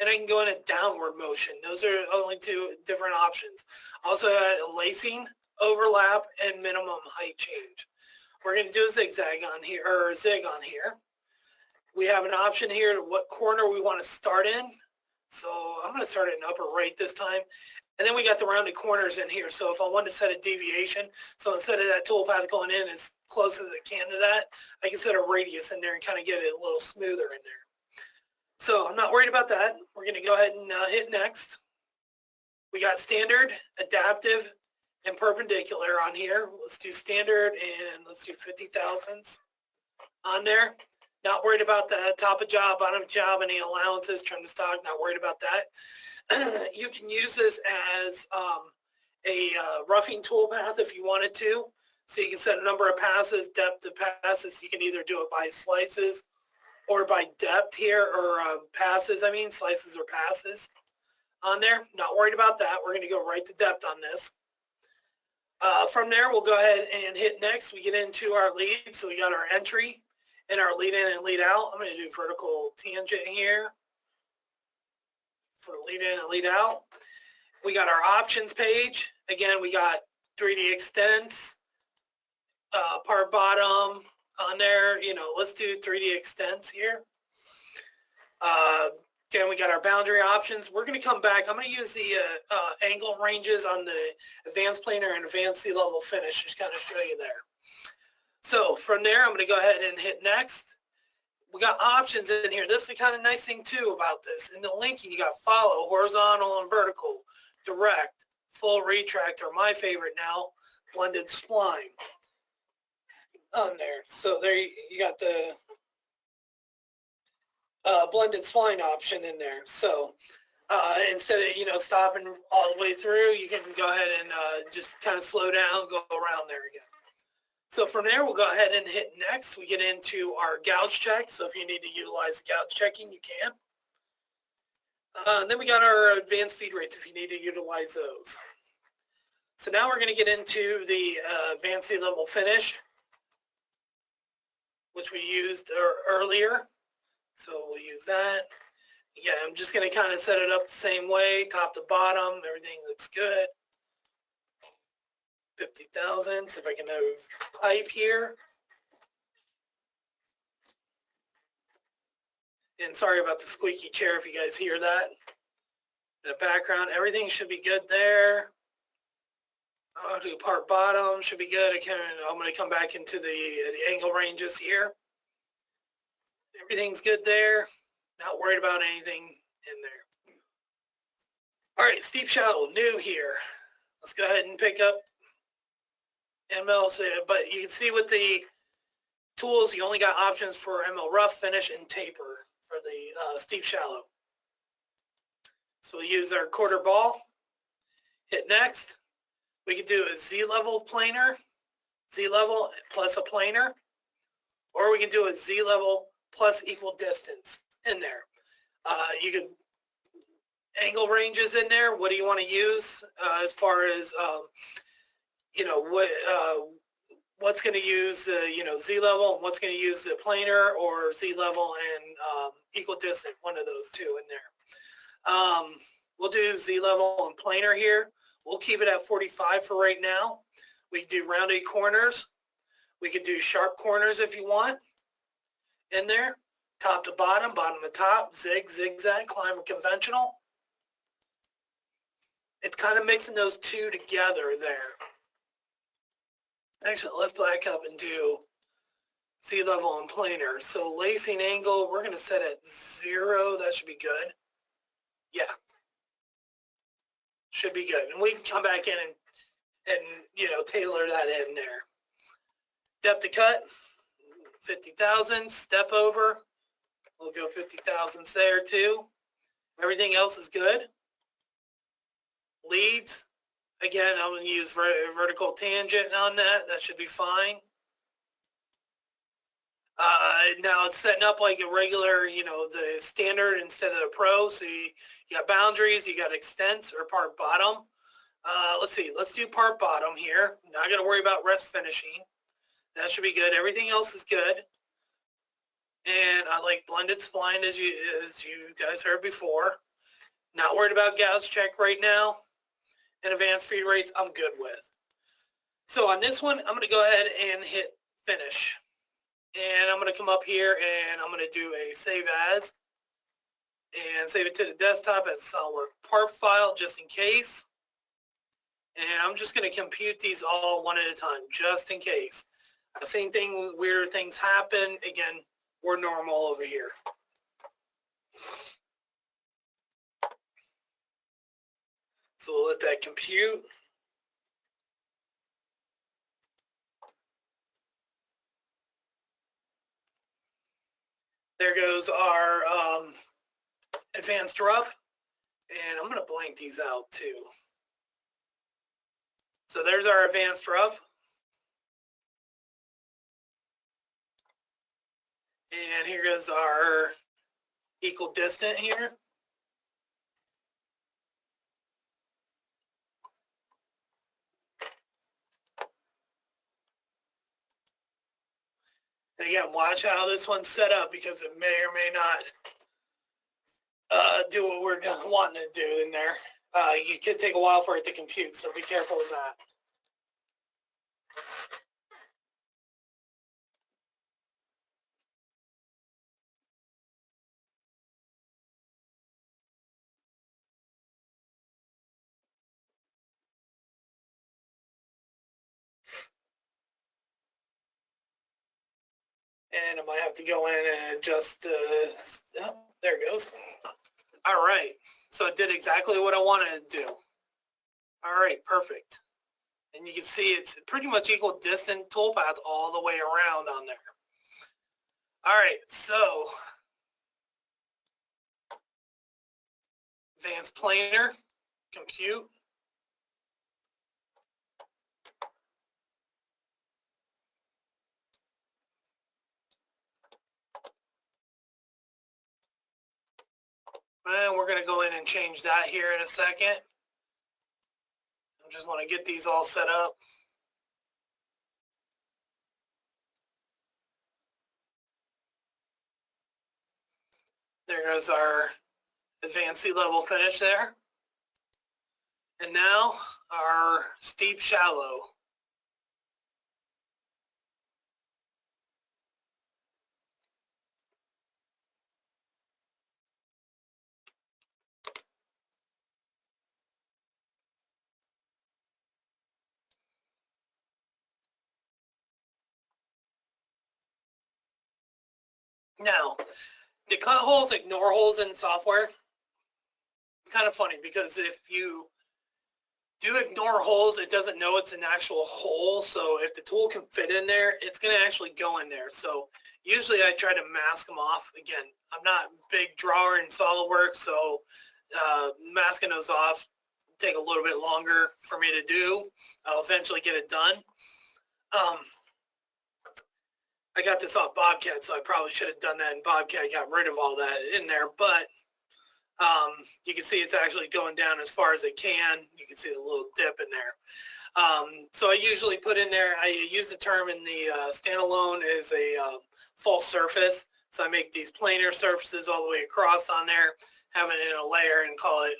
Speaker 1: and I can go in a downward motion. Those are only two different options. Also lacing, overlap, and minimum height change. We're going to do a zigzag on here, or a zig on here. We have an option here to what corner we want to start in. So I'm going to start in upper right this time. And then we got the rounded corners in here. So if I want to set a deviation, so instead of that toolpath going in as close as it can to that, I can set a radius in there and kind of get it a little smoother in there. So I'm not worried about that. We're going to go ahead and hit next. We got standard, adaptive, and perpendicular on here. Let's do standard, and let's do 50,000s on there. Not worried about the top of job, bottom of job, any allowances, trim to stock, not worried about that. You can use this as a roughing toolpath if you wanted to. So you can set a number of passes, depth of passes. You can either do it by slices or by depth here, or slices or passes on there. Not worried about that. We're going to go right to depth on this. From there, we'll go ahead and hit next. We get into our lead. So we got our entry and our lead in and lead out. I'm going to do vertical tangent here for lead in and lead out. We got our options page. Again, we got 3D extents, part bottom on there. Let's do 3D extents here. Again, we got our boundary options. We're going to come back. I'm going to use the angle ranges on the advanced planar and advanced C-level finish, just kind of show you there. So from there, I'm going to go ahead and hit next. We got options in here. This is the kind of nice thing too about this. In the linking, you got follow, horizontal and vertical, direct, full retract, or my favorite now, blended spline on there. So there you got the blended spline option in there. So instead of stopping all the way through, you can go ahead and just kind of slow down, go around there again. So from there, we'll go ahead and hit next. We get into our Gouge Check. So if you need to utilize Gouge checking, you can. Then we got our advanced feed rates if you need to utilize those. So now we're going to get into the advanced C-level finish, which we used earlier. So we'll use that. Yeah, I'm just going to kind of set it up the same way, top to bottom. Everything looks good. 50,000. See if I can move pipe here. And sorry about the squeaky chair if you guys hear that in the background. Everything should be good there. I'll do part bottom, should be good. I'm going to come back into the angle ranges here. Everything's good there. Not worried about anything in there. All right, steep shallow, new here. Let's go ahead and pick up ML. But you can see with the tools, you only got options for ML rough, finish, and taper for the steep shallow. So we'll use our quarter ball. Hit next. We could do a Z-level planar, Z-level plus a planar, or we can do a Z-level plus equal distance in there. You could angle ranges in there. What do you want to use as far as what's going to use Z-level, and what's going to use the planar, or Z-level and equal distance, one of those two in there. We'll do Z-level and planar here. We'll keep it at 45 for right now. We can do rounded corners. We could do sharp corners if you want in there. Top to bottom, bottom to top, zigzag, climb conventional. It's kind of mixing those two together there. Actually, let's back up and do Z-level and planar. So lacing angle, we're going to set at 0. That should be good. Yeah. Should be good. And we can come back in and tailor that in there. Depth to cut, 50,000. Step over, we'll go 50,000 there too. Everything else is good. Leads, again, I'm going to use vertical tangent on that. That should be fine. Now it's setting up like a regular, the standard instead of the pro. So you got boundaries, you got extents or part bottom. Let's see, let's do part bottom here. Not going to worry about rest finishing. That should be good. Everything else is good. And I like blended spline as you guys heard before. Not worried about Gouge Check right now. And advanced feed rates, I'm good with. So on this one, I'm going to go ahead and hit finish. And I'm going to come up here and I'm going to do a save as and save it to the desktop as a SOLIDWORKS part file just in case. And I'm just going to compute these all one at a time just in case. I've seen weird things happen. Again, we're normal over here. So we'll let that compute. There goes our advanced rough. And I'm going to blank these out too. So there's our advanced rough. And here goes our equal distant here. And again, watch how this one's set up because it may or may not do what we're wanting to do in there. It could take a while for it to compute, so be careful with that. And I might have to go in and adjust, oh, there it goes. All right, so it did exactly what I wanted to do. All right, perfect. And you can see it's pretty much equal distant toolpath all the way around on there. All right, so advanced planar, compute. And we're going to go in and change that here in a second. I just want to get these all set up. There goes our advanced C-level finish there. And now our steep shallow. Now, the cut holes ignore holes in software. Kind of funny because if you do ignore holes, it doesn't know it's an actual hole. So if the tool can fit in there, it's going to actually go in there. So usually I try to mask them off. Again, I'm not a big drawer in SOLIDWORKS, so masking those off take a little bit longer for me to do. I'll eventually get it done. I got this off BobCAD, so I probably should have done that in BobCAD, got rid of all that in there, but you can see it's actually going down as far as it can. You can see the little dip in there. So I usually put in there, I use the term in the standalone as a false surface. So I make these planar surfaces all the way across on there, have it in a layer and call it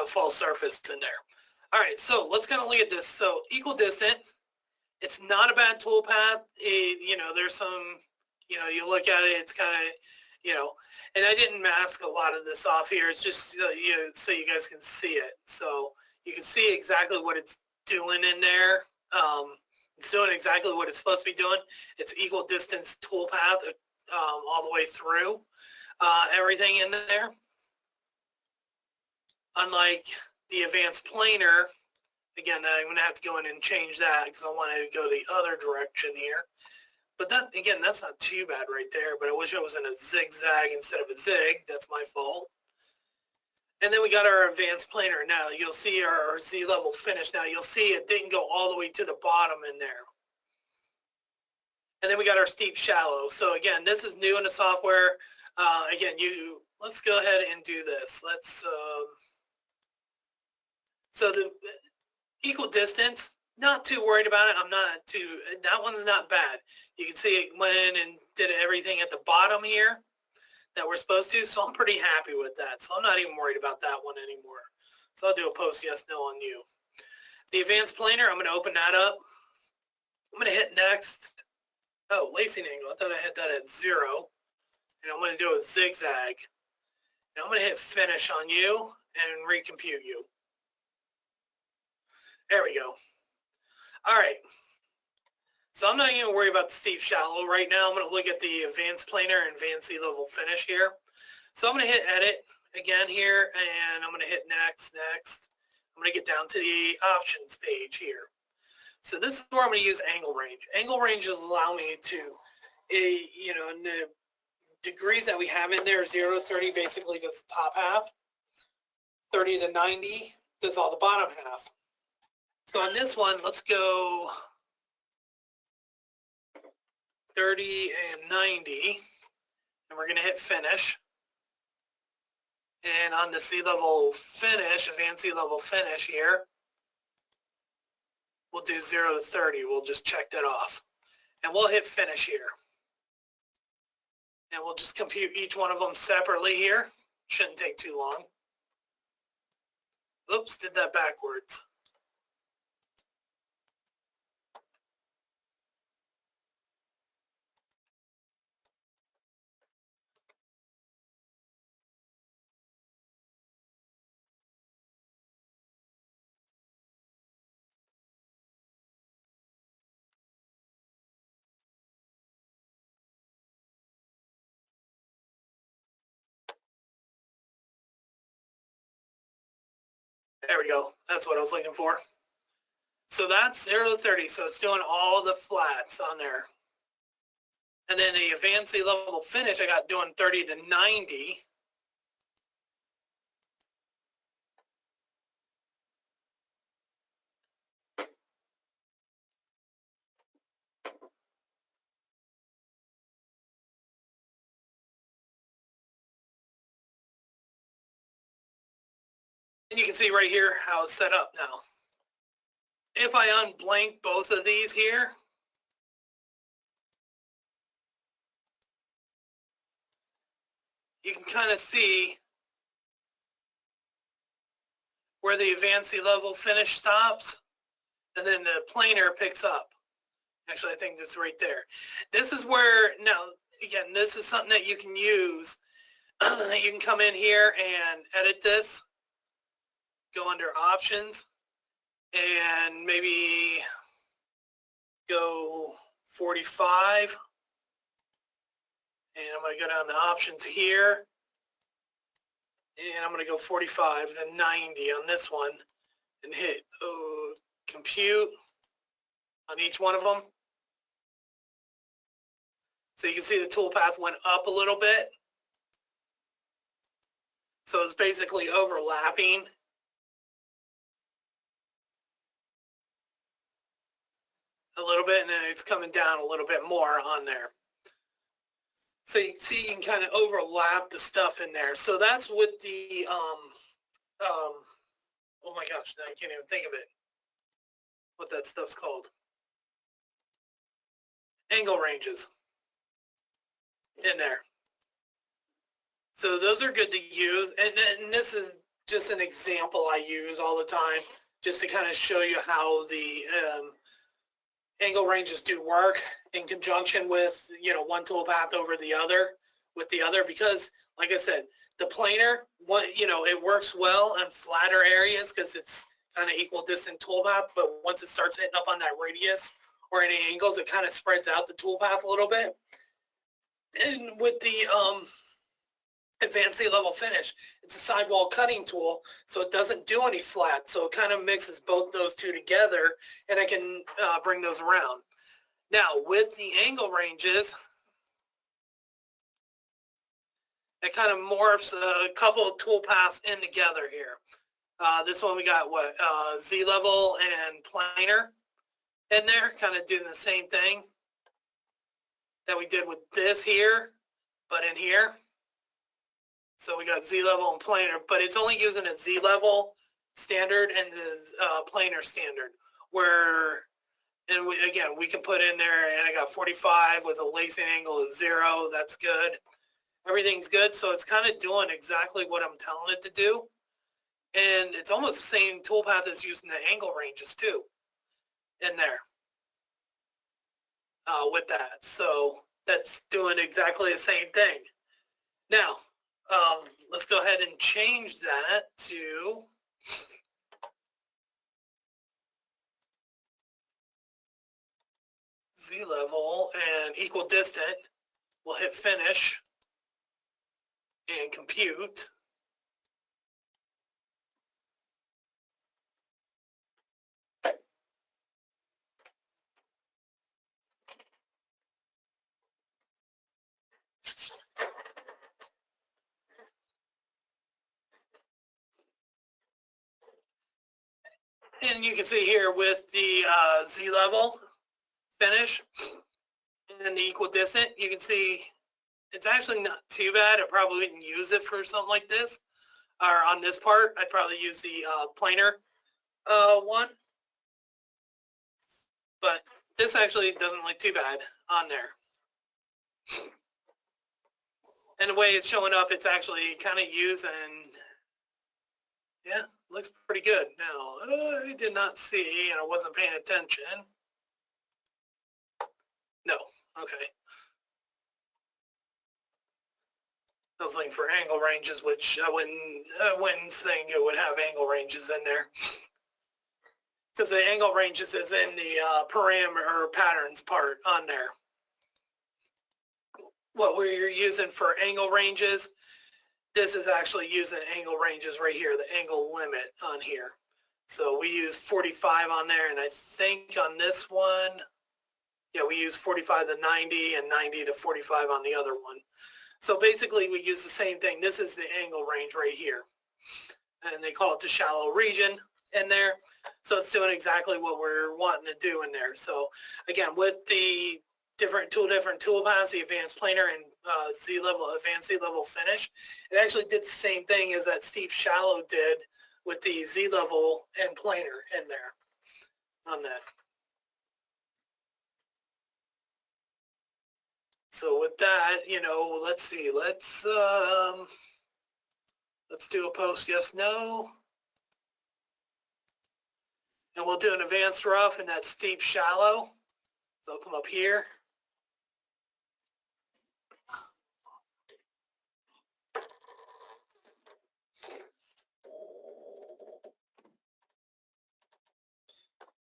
Speaker 1: false surface in there. All right, so let's kind of look at this. So equal distant, it's not a bad tool path. You know, there's some, you know, you look at it, it's kind of, you know, and I didn't mask a lot of this off here. It's just you know, so you guys can see it. So you can see exactly what it's doing in there. It's doing exactly what it's supposed to be doing. It's equal distance tool path all the way through everything in there. Unlike the advanced planar, again, I'm going to have to go in and change that because I wanted to go the other direction here. But that, again, that's not too bad right there, but I wish it was in a zigzag instead of a zig. That's my fault. And then we got our advanced planar. Now you'll see our Z level finish. Now you'll see it didn't go all the way to the bottom in there. And then we got our steep shallow. So again, this is new in the software. Again, let's go ahead and do this. Let's, so the equal distance, not too worried about it. I'm not too, that one's not bad. You can see it went in and did everything at the bottom here that we're supposed to. So I'm pretty happy with that. So I'm not even worried about that one anymore. So I'll do a post yes, no on you. The advanced planar, I'm going to open that up. I'm going to hit next. Oh, lacing angle. I thought I had that at 0. And I'm going to do a zigzag. And I'm going to hit finish on you and recompute you. There we go. All right. So I'm not going to worry about the steep shallow right now. I'm going to look at the advanced planar and advanced Z-level finish here. So I'm going to hit edit again here, and I'm going to hit next. I'm going to get down to the options page here. So this is where I'm going to use angle range. Angle ranges allow me to, you know, in the degrees that we have in there, 0 to 30 basically does the top half. 30 to 90 does all the bottom half. So on this one, let's go 30 and 90, and we're going to hit finish. And on the Z-level finish, advanced Z-level finish here, we'll do 0 to 30. We'll just check that off. And we'll hit finish here. And we'll just compute each one of them separately here. Shouldn't take too long. Oops, did that backwards. There we go. That's what I was looking for. So that's 0 to 30. So it's doing all the flats on there. And then the advanced level finish, I got doing 30 to 90. And you can see right here how it's set up now. If I unblank both of these here, you can kind of see where the advanced level finish stops and then the planar picks up. Actually, I think that's right there. This is where, now, again, this is something that you can use. You can come in here and edit this, go under options, and maybe go 45. And I'm going to go down the options here. And I'm going to go 45 to 90 on this one and hit compute on each one of them. So you can see the toolpath went up a little bit. So it's basically overlapping. A little bit, and then it's coming down a little bit more on there. So you can see you can kind of overlap the stuff in there. So that's with the, oh my gosh, I can't even think of it, what that stuff's called. Angle ranges in there. So those are good to use. And this is just an example I use all the time just to kind of show you how the angle ranges do work in conjunction with, you know, one toolpath over the other with the other, because like I said, the planar, you know, it works well on flatter areas because it's kind of equal distant toolpath, but once it starts hitting up on that radius or any angles, it kind of spreads out the toolpath a little bit. And with the advanced C-level finish, it's a sidewall cutting tool, so it doesn't do any flat. So it kind of mixes both those two together, and I can bring those around. Now, with the angle ranges, it kind of morphs a couple of tool paths in together here. This one we got what, Z-level and planar in there, kind of doing the same thing that we did with this here, but in here. So we got Z-level and planar, but it's only using a Z-level standard and the planar standard, where, and again, we can put in there, and I got 45 with a lacing angle of 0. That's good. Everything's good. So it's kind of doing exactly what I'm telling it to do. And it's almost the same toolpath as using the angle ranges too in there with that. So that's doing exactly the same thing. Now, let's go ahead and change that to Z-level and equal distant. We'll hit finish and compute. And you can see here with the Z-level finish and the equal distant, you can see it's actually not too bad. I probably wouldn't use it for something like this. Or on this part, I'd probably use the planar one. But this actually doesn't look too bad on there. And the way it's showing up, it's actually kind of using, yeah, looks pretty good. Now, I did not see, and I wasn't paying attention. No, okay. I was looking for angle ranges, which I wouldn't think it would have angle ranges in there. Because the angle ranges is in the parameter or patterns part on there. What we're using for angle ranges, this is actually using angle ranges right here, the angle limit on here. So we use 45 on there, and I think on this one, yeah, we use 45 to 90 and 90 to 45 on the other one. So basically we use the same thing. This is the angle range right here. And they call it the shallow region in there. So it's doing exactly what we're wanting to do in there. So again, with the different tool paths, the advanced planar and advanced Z-level finish, it actually did the same thing as that steep shallow did with the Z-level and planar in there on that. So with that, you know, let's see, let's do a post yes, no. And we'll do an advanced rough and that steep shallow. So I'll come up here.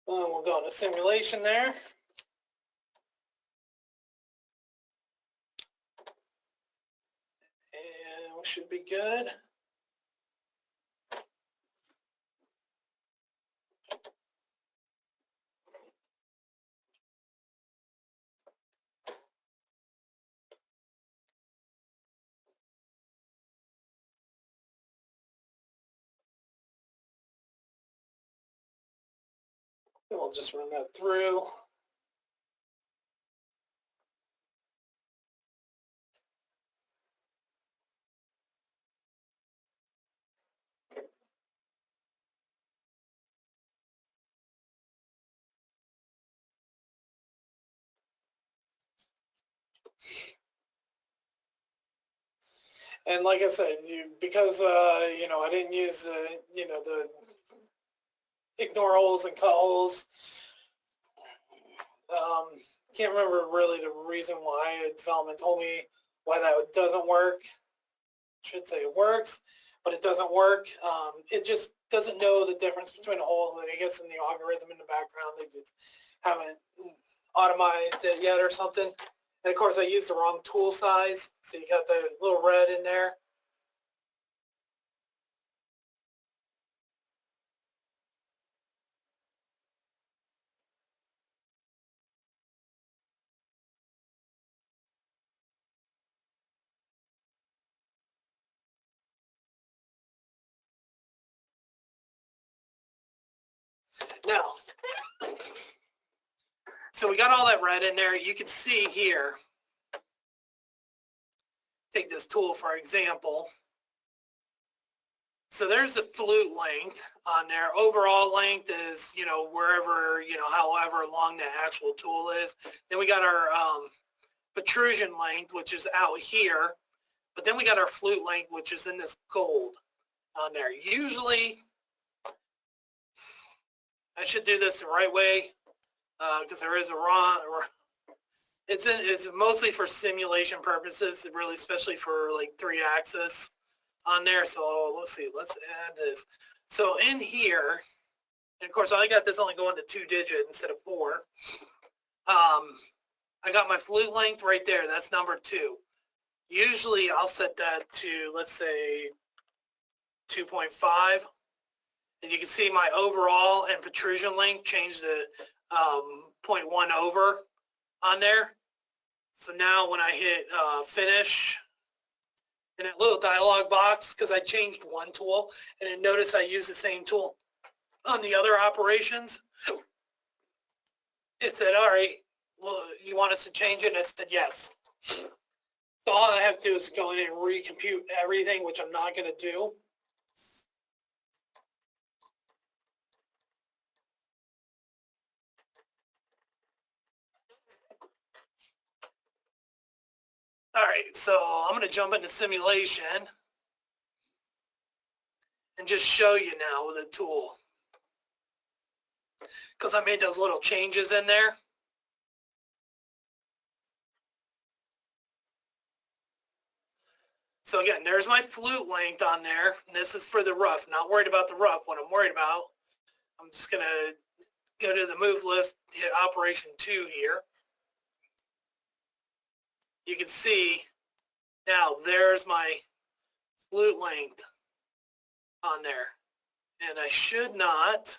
Speaker 1: We'll go into simulation there. And we should be good. And we'll just run that through. And like I said, because you know, I didn't use you know, the ignore holes and cut holes. Can't remember really the reason why development told me why that doesn't work. Should say it works, but it doesn't work. It just doesn't know the difference between a hole. I guess in the algorithm in the background, they just haven't automized it yet or something. And of course, I used the wrong tool size, so you got the little red in there. Now, so we got all that red in there. You can see here, take this tool for example. So there's the flute length on there. Overall length is, you know, wherever, you know, however long the actual tool is. Then we got our protrusion length, which is out here. But then we got our flute length, which is in this gold on there. Usually, I should do this the right way because there is a wrong. It's mostly for simulation purposes, really, especially for like 3-axis on there. So let's see, let's add this. So in here, and of course I got this only going to 2-digit instead of 4. I got my flute length right there. That's number 2. Usually I'll set that to, let's say, 2.5. And you can see my overall and protrusion length change to 0.1 over on there. So now when I hit finish, in that little dialog box, because I changed one tool, and then notice I used the same tool on the other operations, it said, all right, well, you want us to change it? And it said yes. So all I have to do is go in and recompute everything, which I'm not going to do. All right, so I'm going to jump into simulation and just show you now with a tool, because I made those little changes in there. So again, there's my flute length on there. And this is for the rough. Not worried about the rough. What I'm worried about, I'm just going to go to the move list, hit operation 2 here. You can see now there's my flute length on there. And I should not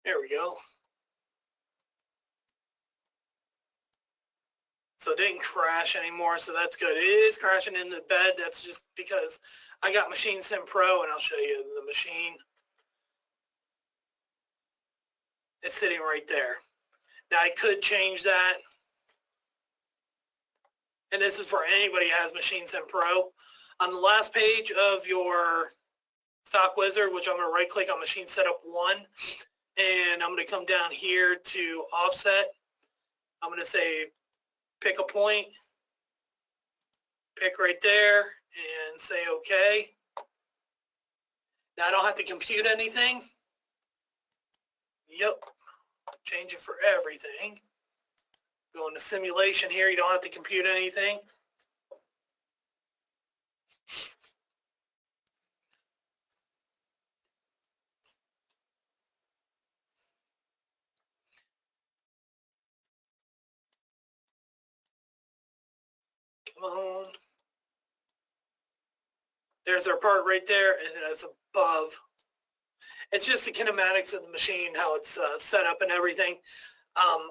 Speaker 1: there we go. So it didn't crash anymore, so that's good. It is crashing in the bed. That's just because I got Machine Sim Pro, and I'll show you the machine. It's sitting right there. Now I could change that. And this is for anybody who has Machine Sim Pro. On the last page of your stock wizard, which I'm going to right click on Machine Setup 1, and I'm going to come down here to Offset. I'm going to say pick a point. Pick right there and say okay. Now I don't have to compute anything. Yep. Change it for everything. Go into simulation here. You don't have to compute anything. Come on. There's our part right there, and it's above. It's just the kinematics of the machine, how it's set up and everything.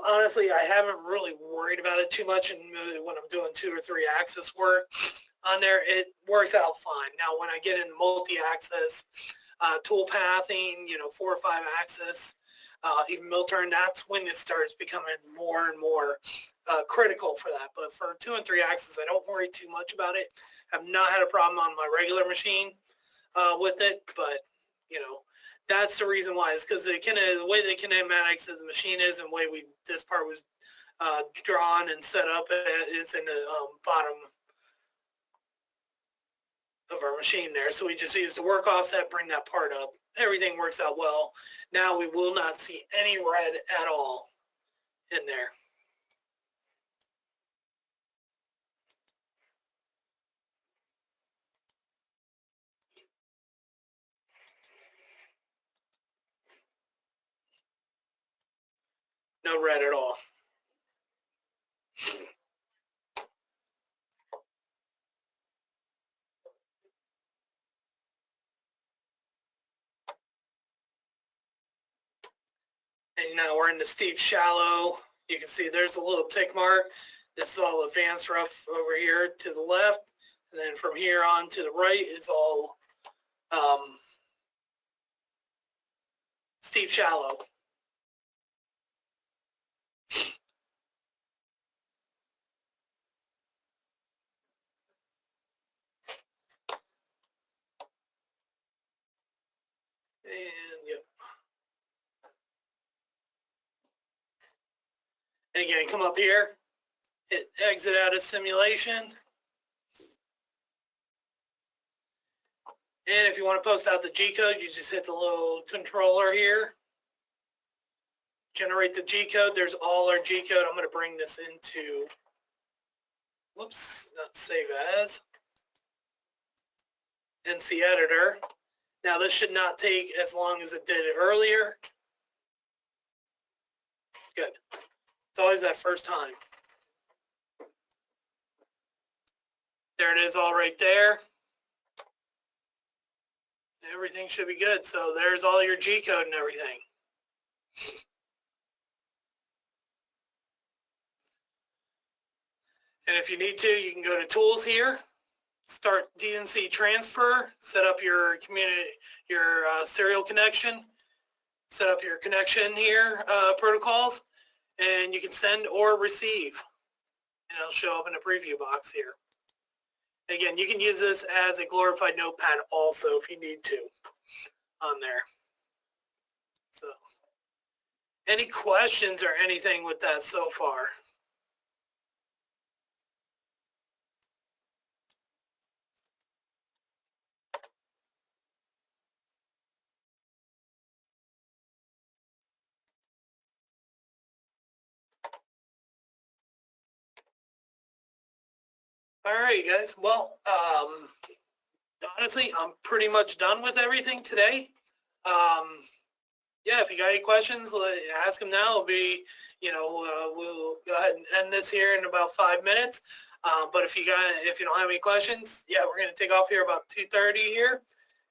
Speaker 1: Honestly, I haven't really worried about it too much, and when I'm doing 2 or 3 axis work on there, it works out fine. Now, when I get into multi-axis, tool pathing, 4 or 5 axis, even mill turn, that's when it starts becoming more and more critical for that. But for 2 and 3 axis, I don't worry too much about it. I've not had a problem on my regular machine with it, but that's the reason why. Is because the way the kinematics of the machine is and the way this part was drawn and set up is in the bottom of our machine there. So we just use the work offset, bring that part up. Everything works out well. Now we will not see any red at all in there. No red at all. And now we're in the steep shallow. You can see there's a little tick mark. This is all advanced rough over here to the left. And then from here on to the right is all steep shallow. And yep. And again, come up here, hit exit out of simulation. And if you want to post out the G-code, you just hit the little controller here. Generate the G-code. There's all our G-code. I'm going to bring this into, whoops, not save as, NC Editor. Now this should not take as long as it did earlier. Good. It's always that first time. There it is all right there. Everything should be good. So there's all your G-code and everything. And if you need to, you can go to Tools here, start DNC transfer, set up your serial connection, set up your connection here, protocols, and you can send or receive. And it'll show up in the preview box here. Again, you can use this as a glorified notepad also if you need to on there. So, any questions or anything with that so far? All right, guys. Well, honestly, I'm pretty much done with everything today. Yeah, if you got any questions, ask them now. It'll be, we'll go ahead and end this here in about 5 minutes. But if you don't have any questions, yeah, we're gonna take off here about 2:30 here,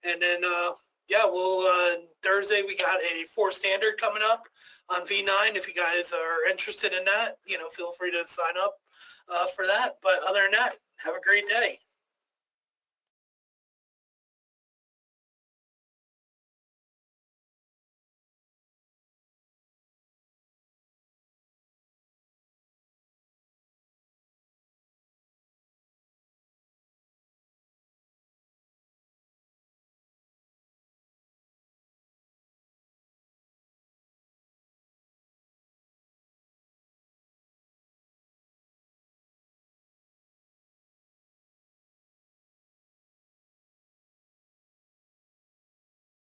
Speaker 1: and then yeah, we'll Thursday we got a 4 standard coming up on V9. If you guys are interested in that, feel free to sign up for that. But other than that, have a great day.